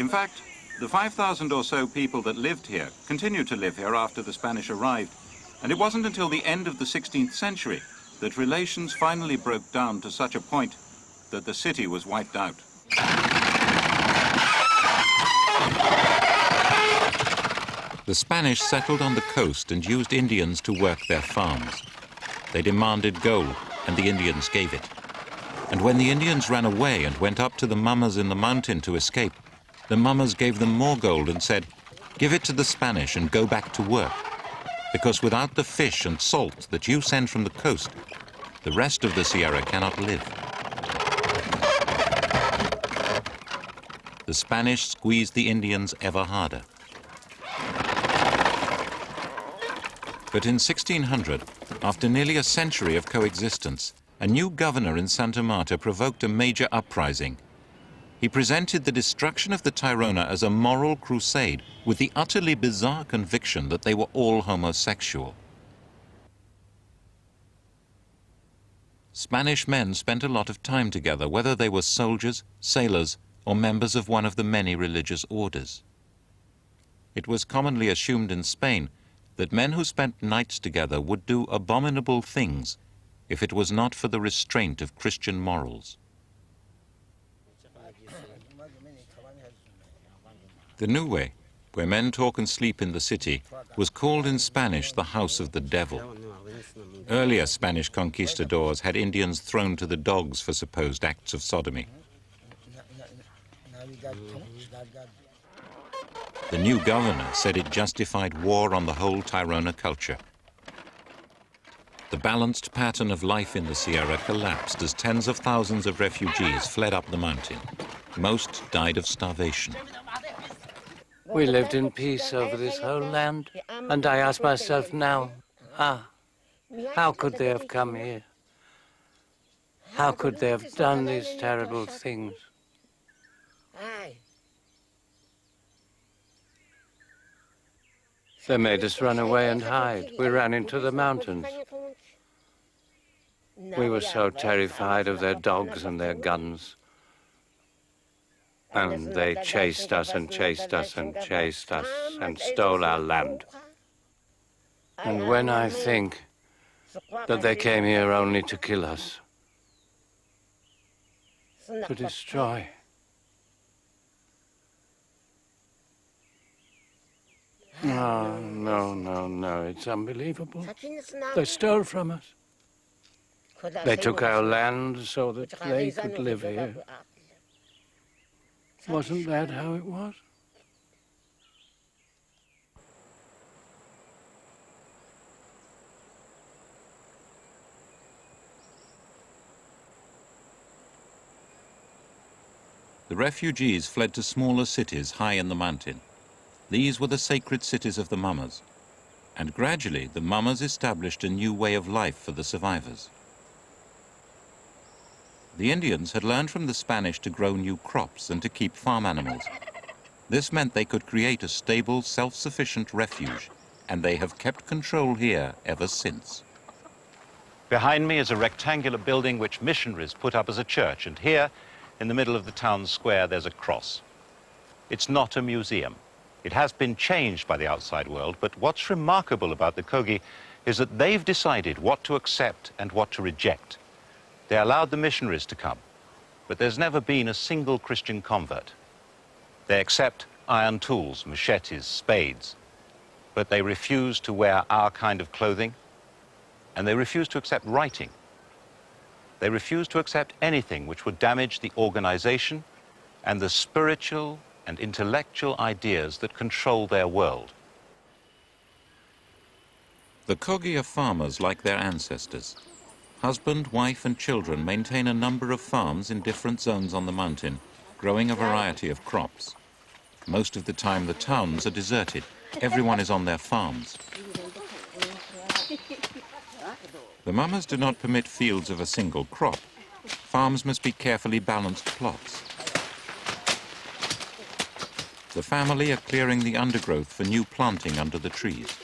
In fact, the 5,000 or so people that lived here continued to live here after the Spanish arrived, and it wasn't until the end of the 16th century that relations finally broke down to such a point that the city was wiped out. The Spanish settled on the coast and used Indians to work their farms. They demanded gold, and the Indians gave it. And when the Indians ran away and went up to the mummers in the mountain to escape, the mummers gave them more gold and said, "Give it to the Spanish and go back to work. Because without the fish and salt that you send from the coast, the rest of the Sierra cannot live." The Spanish squeezed the Indians ever harder. But in 1600, after nearly a century of coexistence, a new governor in Santa Marta provoked a major uprising. He presented the destruction of the Tayrona as a moral crusade with the utterly bizarre conviction that they were all homosexual. Spanish men spent a lot of time together, whether they were soldiers, sailors, or members of one of the many religious orders. It was commonly assumed in Spain that men who spent nights together would do abominable things if it was not for the restraint of Christian morals. The Nue, where men talk and sleep in the city, was called in Spanish the house of the devil. Earlier Spanish conquistadors had Indians thrown to the dogs for supposed acts of sodomy. The new governor said it justified war on the whole Tayrona culture. The balanced pattern of life in the Sierra collapsed as tens of thousands of refugees fled up the mountain. Most died of starvation. We lived in peace over this whole land, and I ask myself now, how could they have come here? How could they have done these terrible things? They made us run away and hide. We ran into the mountains. We were so terrified of their dogs and their guns. And they chased us and chased us and chased us and stole our land. And when I think that they came here only to kill us, to destroy. No, no, no, no, it's unbelievable. They stole from us. They took our land so that they could live here. Wasn't that how it was? The refugees fled to smaller cities high in the mountain. These were the sacred cities of the mummers, and gradually the mummers established a new way of life for the survivors. The Indians had learned from the Spanish to grow new crops and to keep farm animals. This meant they could create a stable, self-sufficient refuge, and they have kept control here ever since. Behind me is a rectangular building which missionaries put up as a church, and here, in the middle of the town square, there's a cross. It's not a museum. It has been changed by the outside world, but what's remarkable about the Kogi is that they've decided what to accept and what to reject. They allowed the missionaries to come, but there's never been a single Christian convert. They accept iron tools, machetes, spades, but they refuse to wear our kind of clothing, and they refuse to accept writing. They refuse to accept anything which would damage the organization and the spiritual and intellectual ideas that control their world. The Kogi are farmers like their ancestors. Husband, wife, and children maintain a number of farms in different zones on the mountain, growing a variety of crops. Most of the time, the towns are deserted. Everyone is on their farms. The mummers do not permit fields of a single crop. Farms must be carefully balanced plots. The family are clearing the undergrowth for new planting under the trees.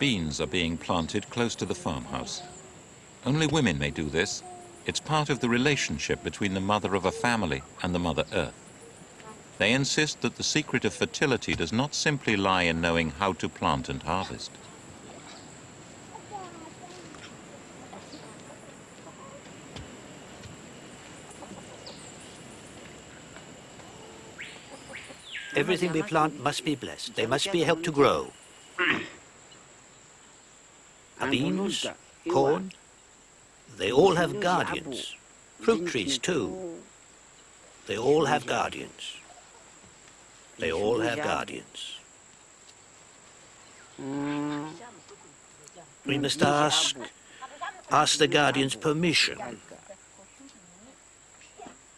Beans are being planted close to the farmhouse. Only women may do this. It's part of the relationship between the mother of a family and the Mother Earth. They insist that the secret of fertility does not simply lie in knowing how to plant and harvest. Everything we plant must be blessed. They must be helped to grow. Beans, corn, they all have guardians. Fruit trees too. They all have guardians. They all have guardians. We must ask the guardians' permission.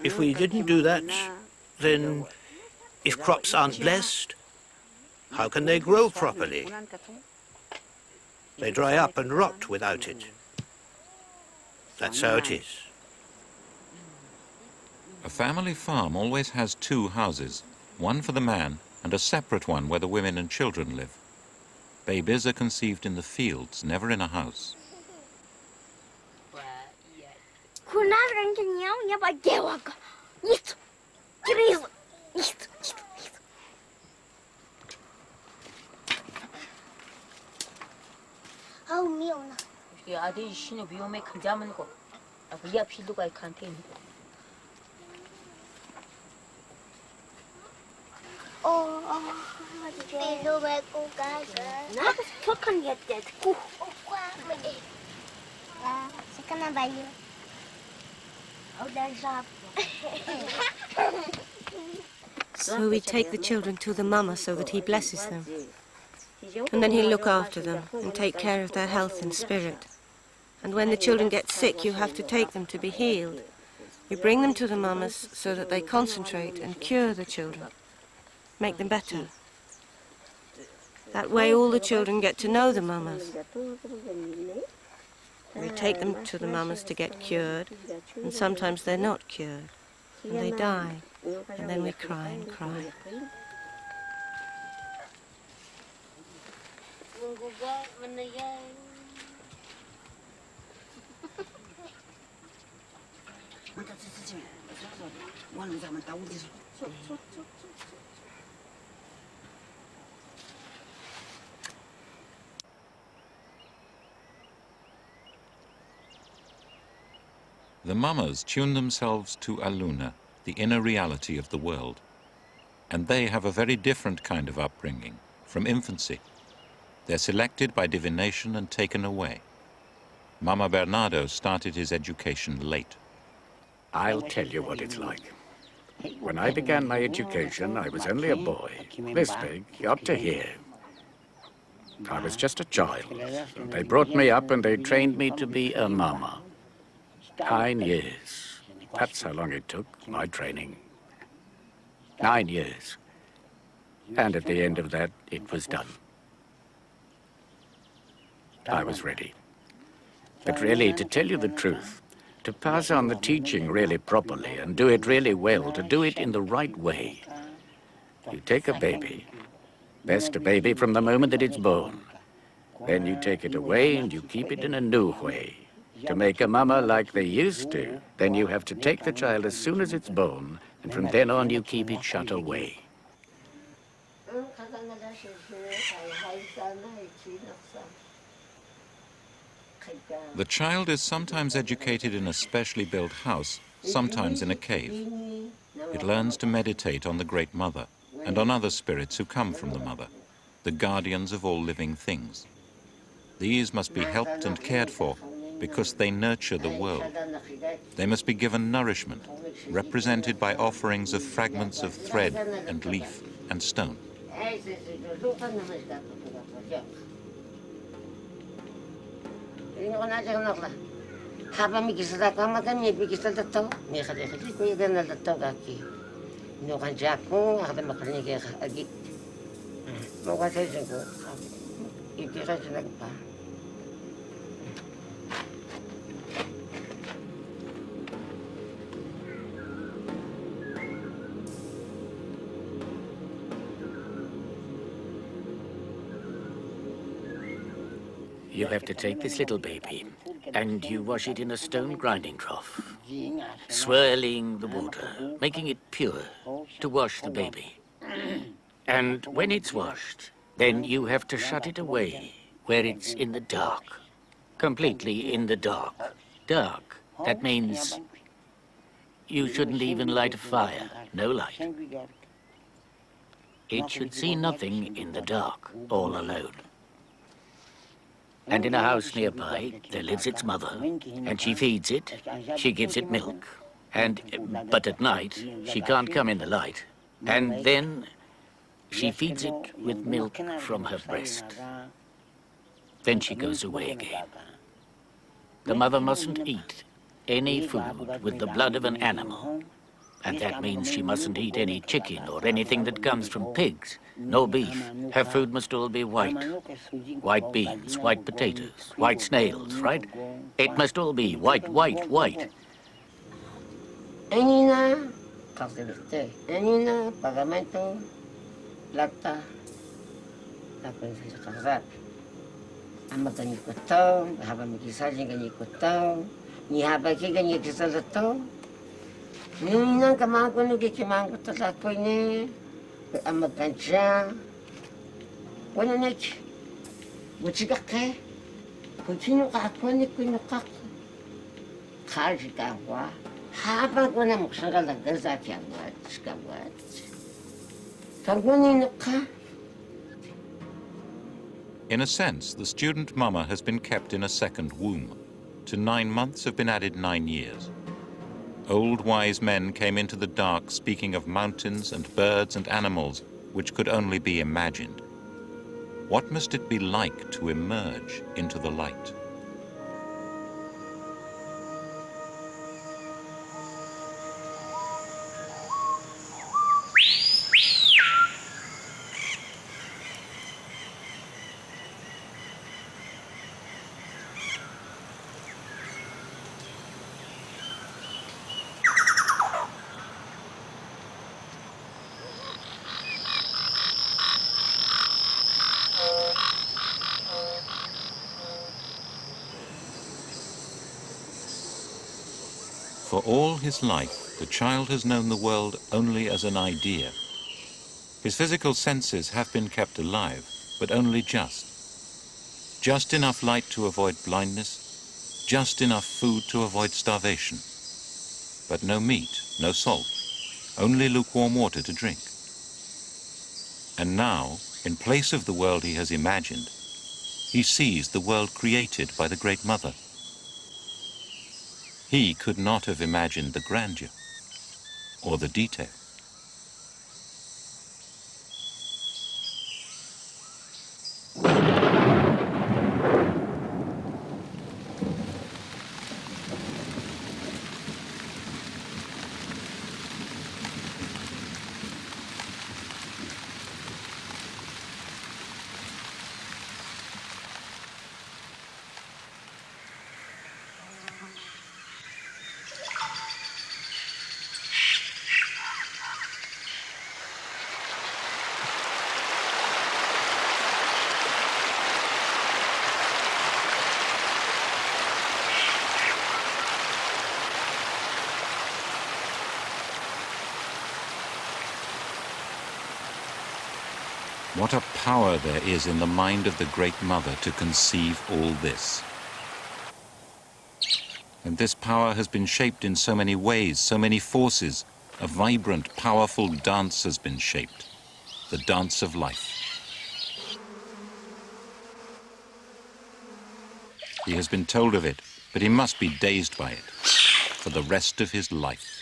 If we didn't do that, then if crops aren't blessed, how can they grow properly? They dry up and rot without it. That's how it is. A family farm always has two houses, one for the man and a separate one where the women and children live. Babies are conceived in the fields, never in a house. So we take the children to the mama so that he blesses them. And then he'll look after them and take care of their health and spirit. And when the children get sick, you have to take them to be healed. You bring them to the mamas so that they concentrate and cure the children, make them better. That way all the children get to know the mamas. We take them to the mamas to get cured, and sometimes they're not cured, and they die, and then we cry and cry. The mamas tune themselves to Aluna, the inner reality of the world. And they have a very different kind of upbringing, from infancy. They're selected by divination and taken away. Mama Bernardo started his education late. I'll tell you what it's like. When I began my education, I was only a boy, this big, up to here. I was just a child. They brought me up and they trained me to be a mama. 9 years. That's how long it took, my training. 9 years. And at the end of that, it was done. I was ready. But really, to tell you the truth, to pass on the teaching really properly and do it really well, to do it in the right way, you take a baby, best a baby from the moment that it's born. Then you take it away and you keep it in a new way. To make a mama like they used to, then you have to take the child as soon as it's born, and from then on you keep it shut away. The child is sometimes educated in a specially built house, sometimes in a cave. It learns to meditate on the Great Mother and on other spirits who come from the Mother, the guardians of all living things. These must be helped and cared for because they nurture the world. They must be given nourishment, represented by offerings of fragments of thread and leaf and stone. You have to take this little baby and you wash it in a stone grinding trough, swirling the water, making it pure to wash the baby. And when it's washed, then you have to shut it away where it's in the dark, completely in the dark. Dark, that means you shouldn't even light a fire, no light. It should see nothing in the dark, all alone. And in a house nearby, there lives its mother, and she feeds it, she gives it milk. But at night, she can't come in the light. And then she feeds it with milk from her breast. Then she goes away again. The mother mustn't eat any food with the blood of an animal. And that means she mustn't eat any chicken or anything that comes from pigs, no beef. Her food must all be white. White beans, white potatoes, white snails, right? It must all be white, white, white. Enina, Castellete, Enina, Pagamento, Plata, La Princesa Casar. Amatani Cotão, Habamikisagem Gani Cotão, Nihabaki Gani Kisalatão. Nung kamangko nung kikimangko talakoy ni amagkansya. Wala na ki. Buchigak kay. Kung sino kakwa ni kunukak. Kaji kakwa. Habang ko na magsangalagan sa kiyawat. Skawat. Kakwa ni nuka. In a sense, the student mama has been kept in a second womb. To 9 months have been added 9 years. Old wise men came into the dark speaking of mountains and birds and animals which could only be imagined. What must it be like to emerge into the light? For all his life, the child has known the world only as an idea. His physical senses have been kept alive, but only just. Just enough light to avoid blindness, just enough food to avoid starvation. But no meat, no salt, only lukewarm water to drink. And now, in place of the world he has imagined, he sees the world created by the Great Mother. He could not have imagined the grandeur or the detail. What a power there is in the mind of the Great Mother to conceive all this. And this power has been shaped in so many ways, so many forces. A vibrant, powerful dance has been shaped, the dance of life. He has been told of it, but he must be dazed by it for the rest of his life.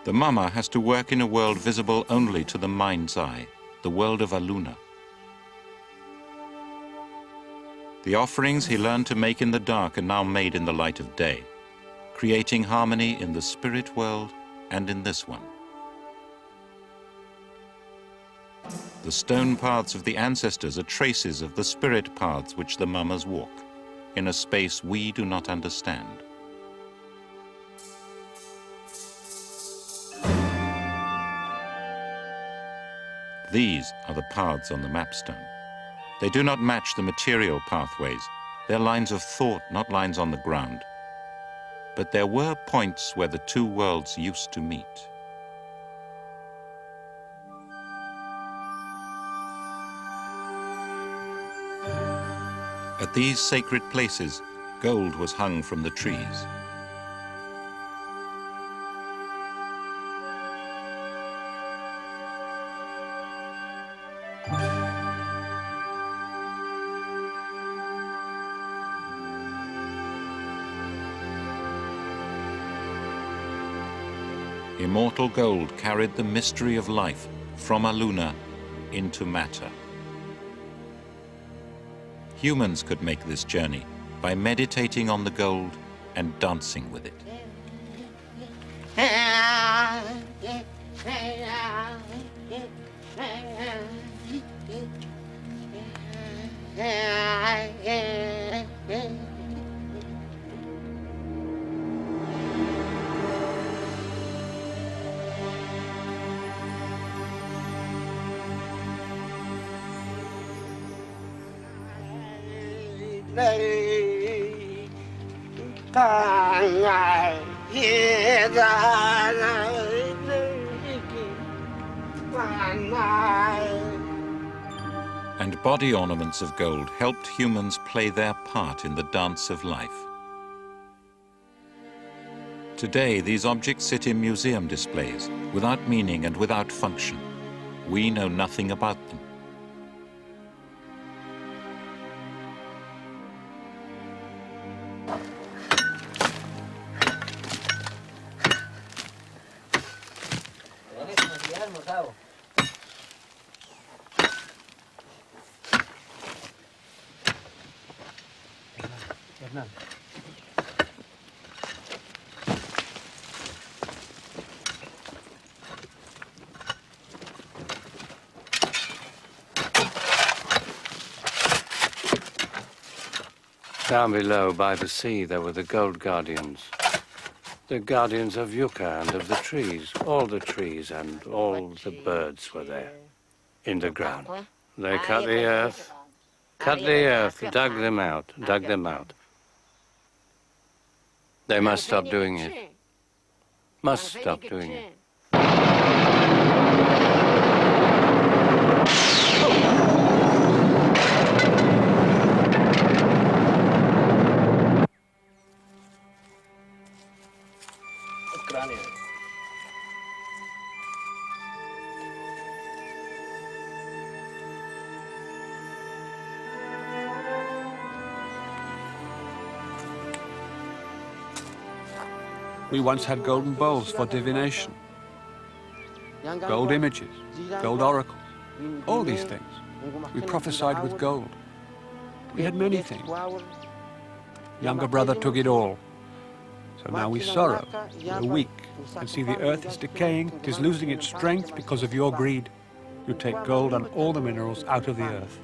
The mama has to work in a world visible only to the mind's eye, the world of Aluna. The offerings he learned to make in the dark are now made in the light of day, creating harmony in the spirit world and in this one. The stone paths of the ancestors are traces of the spirit paths which the mamas walk, in a space we do not understand. These are the paths on the mapstone. They do not match the material pathways. They're lines of thought, not lines on the ground. But there were points where the two worlds used to meet. At these sacred places, gold was hung from the trees. Immortal gold carried the mystery of life from Aluna into matter. Humans could make this journey by meditating on the gold and dancing with it. And body ornaments of gold helped humans play their part in the dance of life. Today, these objects sit in museum displays, without meaning and without function. We know nothing about them. Down below by the sea there were the gold guardians. The guardians of yucca and of the trees. All the trees and all the birds were there in the ground. They cut the earth, dug them out. They must stop doing it. Must stop doing it. We once had golden bowls for divination, gold images, gold oracles, all these things. We prophesied with gold. We had many things. Younger brother took it all. So now we sorrow, we're weak, and see the earth is decaying, it is losing its strength because of your greed. You take gold and all the minerals out of the earth.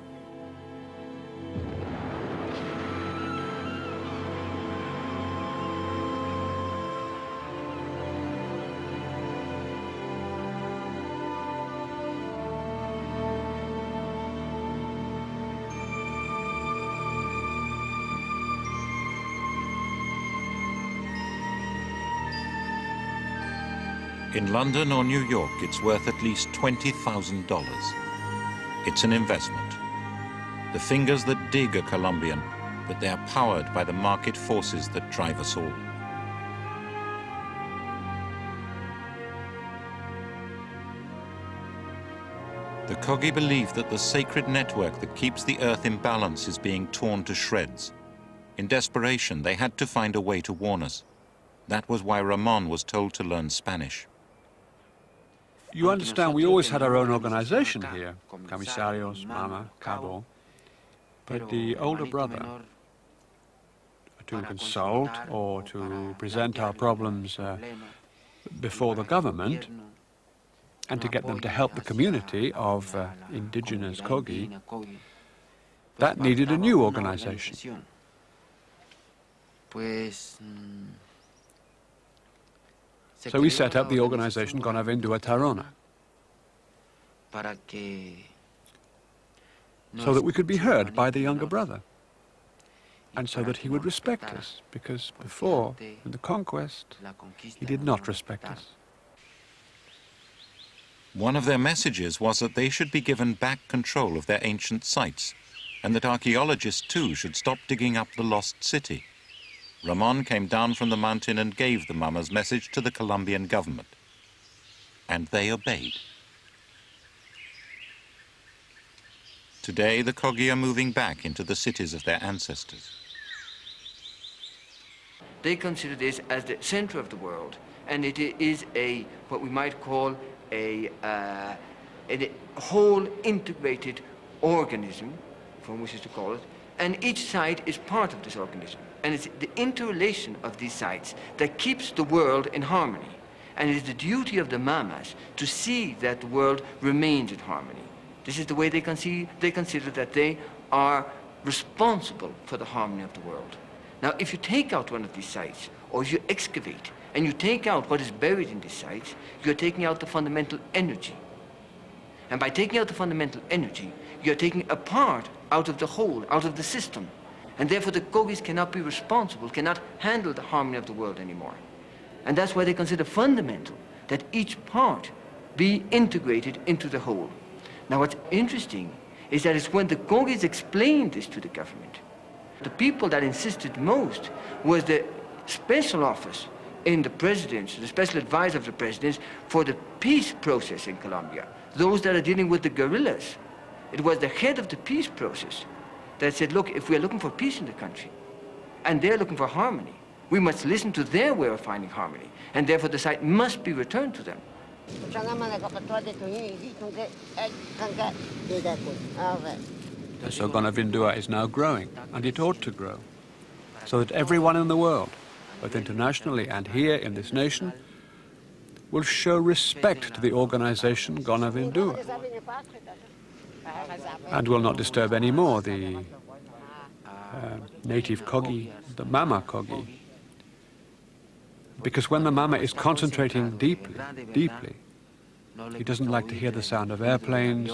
In London or New York, it's worth at least $20,000. It's an investment. The fingers that dig are Colombian, but they are powered by the market forces that drive us all. The Kogi believe that the sacred network that keeps the earth in balance is being torn to shreds. In desperation, they had to find a way to warn us. That was why Ramon was told to learn Spanish. You understand, we always had our own organization here, comisarios, mama, cabo. But the older brother, to consult or to present our problems before the government, and to get them to help the community of indigenous Kogi, that needed a new organization. So we set up the organization Gonavindua Tayrona, so that we could be heard by the younger brother, and so that he would respect us, because before, in the conquest, he did not respect us. One of their messages was that they should be given back control of their ancient sites, and that archaeologists too should stop digging up the lost city. Ramon came down from the mountain and gave the Mama's message to the Colombian government, and they obeyed. Today, the Kogi are moving back into the cities of their ancestors. They consider this as the center of the world, and it is what we might call a whole integrated organism, if one wishes to call it, and each site is part of this organism. And it's the interrelation of these sites that keeps the world in harmony. And it is the duty of the Mamas to see that the world remains in harmony. This is the way they consider that they are responsible for the harmony of the world. Now, if you take out one of these sites, or if you excavate, and you take out what is buried in these sites, you're taking out the fundamental energy. And by taking out the fundamental energy, you're taking a part out of the whole, out of the system. And therefore the Kogis cannot be responsible, cannot handle the harmony of the world anymore. And that's why they consider fundamental that each part be integrated into the whole. Now what's interesting is that it's when the Kogis explained this to the government, the people that insisted most was the special office in the presidents, the special advisor of the presidents for the peace process in Colombia, those that are dealing with the guerrillas. It was the head of the peace process that said, look, if we're looking for peace in the country, and they're looking for harmony, we must listen to their way of finding harmony, and therefore the site must be returned to them. So Gonavindua is now growing, and it ought to grow, so that everyone in the world, both internationally and here in this nation, will show respect to the organization Gonavindua, and will not disturb any more the native Kogi, the Mama Kogi. Because when the Mama is concentrating deeply, he doesn't like to hear the sound of airplanes.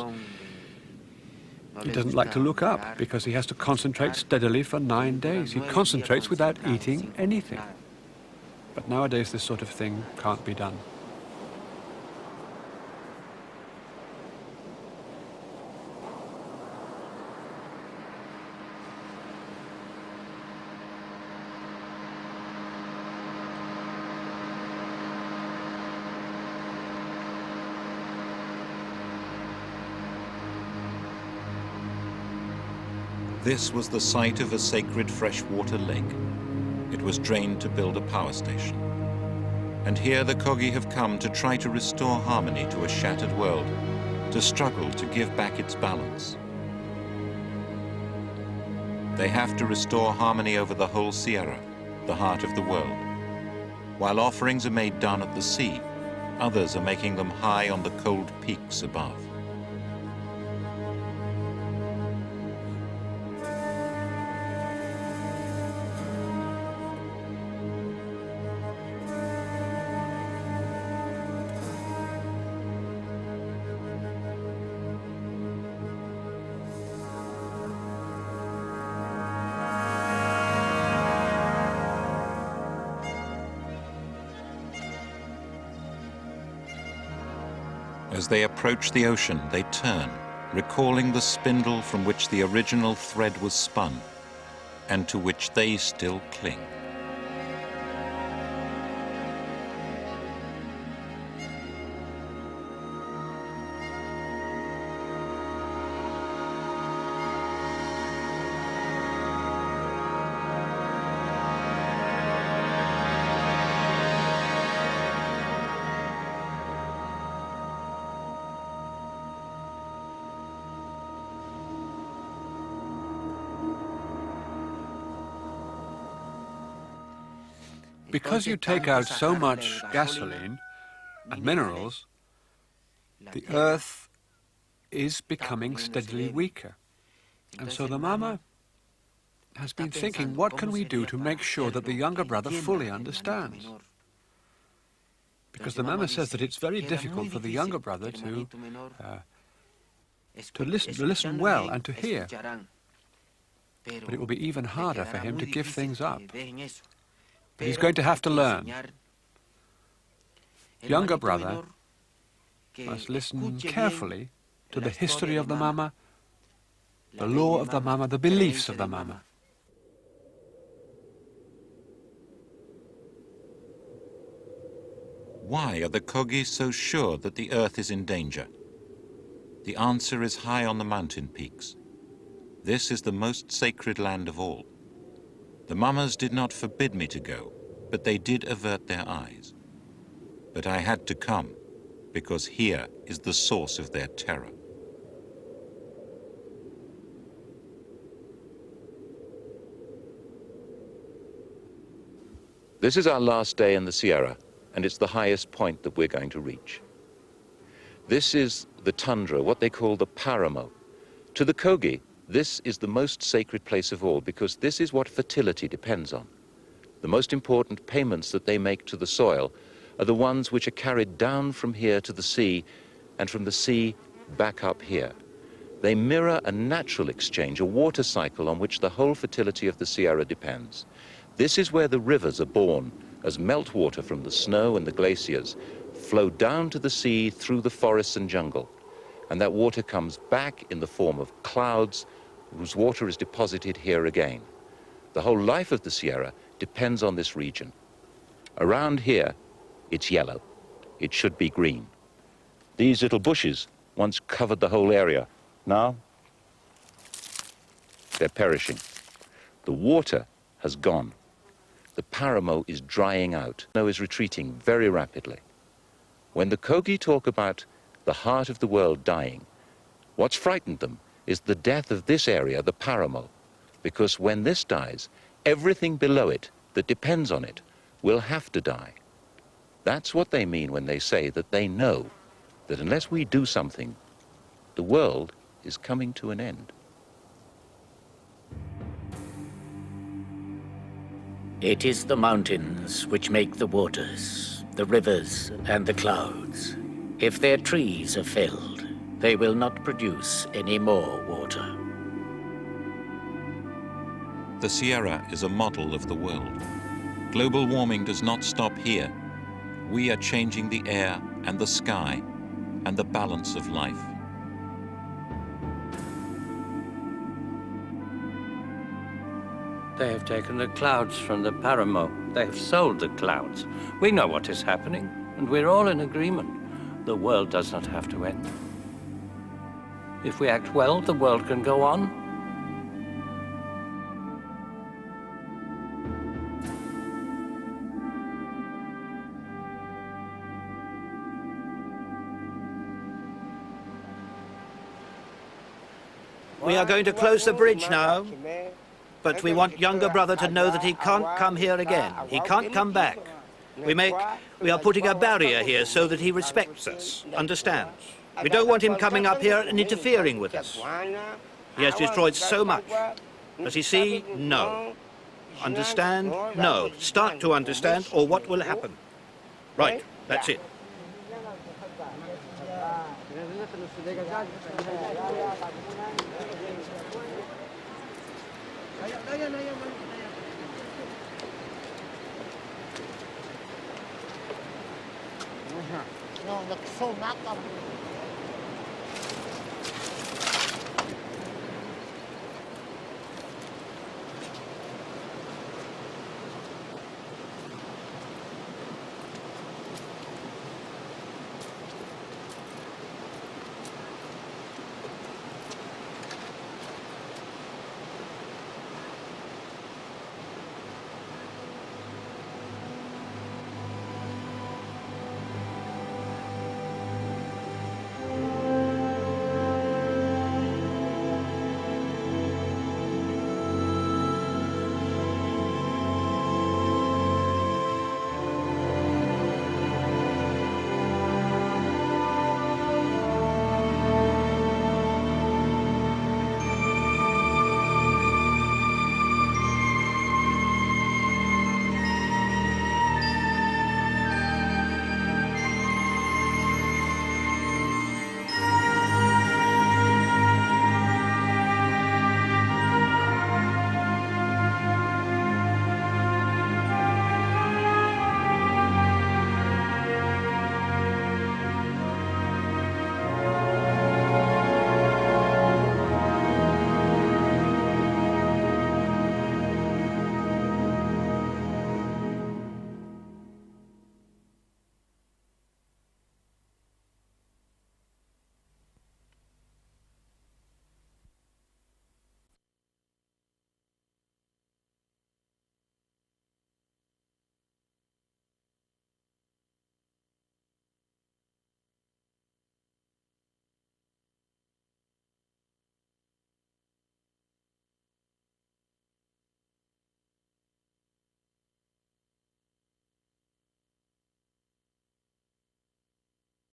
He doesn't like to look up because he has to concentrate steadily for 9 days. He concentrates without eating anything. But nowadays this sort of thing can't be done. This was the site of a sacred freshwater lake. It was drained to build a power station. And here the Kogi have come to try to restore harmony to a shattered world, to struggle to give back its balance. They have to restore harmony over the whole Sierra, the heart of the world. While offerings are made down at the sea, others are making them high on the cold peaks above. As they approach the ocean, they turn, recalling the spindle from which the original thread was spun, and to which they still cling. Because you take out so much gasoline and minerals, the earth is becoming steadily weaker. And so the mama has been thinking, what can we do to make sure that the younger brother fully understands? Because the mama says that it's very difficult for the younger brother to listen well and to hear. But it will be even harder for him to give things up. But he's going to have to learn. Younger brother must listen carefully to the history of the mama, the law of the mama, the beliefs of the mama. Why are the Kogi so sure that the earth is in danger? The answer is high on the mountain peaks. This is the most sacred land of all. The mamas did not forbid me to go, but they did avert their eyes. But I had to come, because here is the source of their terror. This is our last day in the Sierra, and it's the highest point that we're going to reach. This is the tundra, what they call the paramo. To the Kogi, this is the most sacred place of all, because this is what fertility depends on. The most important payments that they make to the soil are the ones which are carried down from here to the sea, and from the sea back up here. They mirror a natural exchange, a water cycle on which the whole fertility of the Sierra depends. This is where the rivers are born, as meltwater from the snow and the glaciers flow down to the sea through the forests and jungle. And that water comes back in the form of clouds, whose water is deposited here again. The whole life of the Sierra depends on this region. Around here, it's yellow. It should be green. These little bushes once covered the whole area. Now, they're perishing. The water has gone. The paramo is drying out. The snow is retreating very rapidly. When the Kogi talk about the heart of the world dying, what's frightened them is the death of this area, the paramo, because when this dies, everything below it that depends on it will have to die. That's what they mean when they say that they know that unless we do something, the world is coming to an end. It is the mountains which make the waters, the rivers and the clouds. If their trees are felled, they will not produce any more water. The Sierra is a model of the world. Global warming does not stop here. We are changing the air and the sky and the balance of life. They have taken the clouds from the paramo. They have sold the clouds. We know what is happening, and we're all in agreement. The world does not have to end. If we act well, the world can go on. We are going to close the bridge now. But we want younger brother to know that he can't come here again. He can't come back. We are putting a barrier here so that he respects us, understands. We don't want him coming up here and interfering with us. He has destroyed so much. Does he see? No. Understand? No. Start to understand, or what will happen? Right, that's it.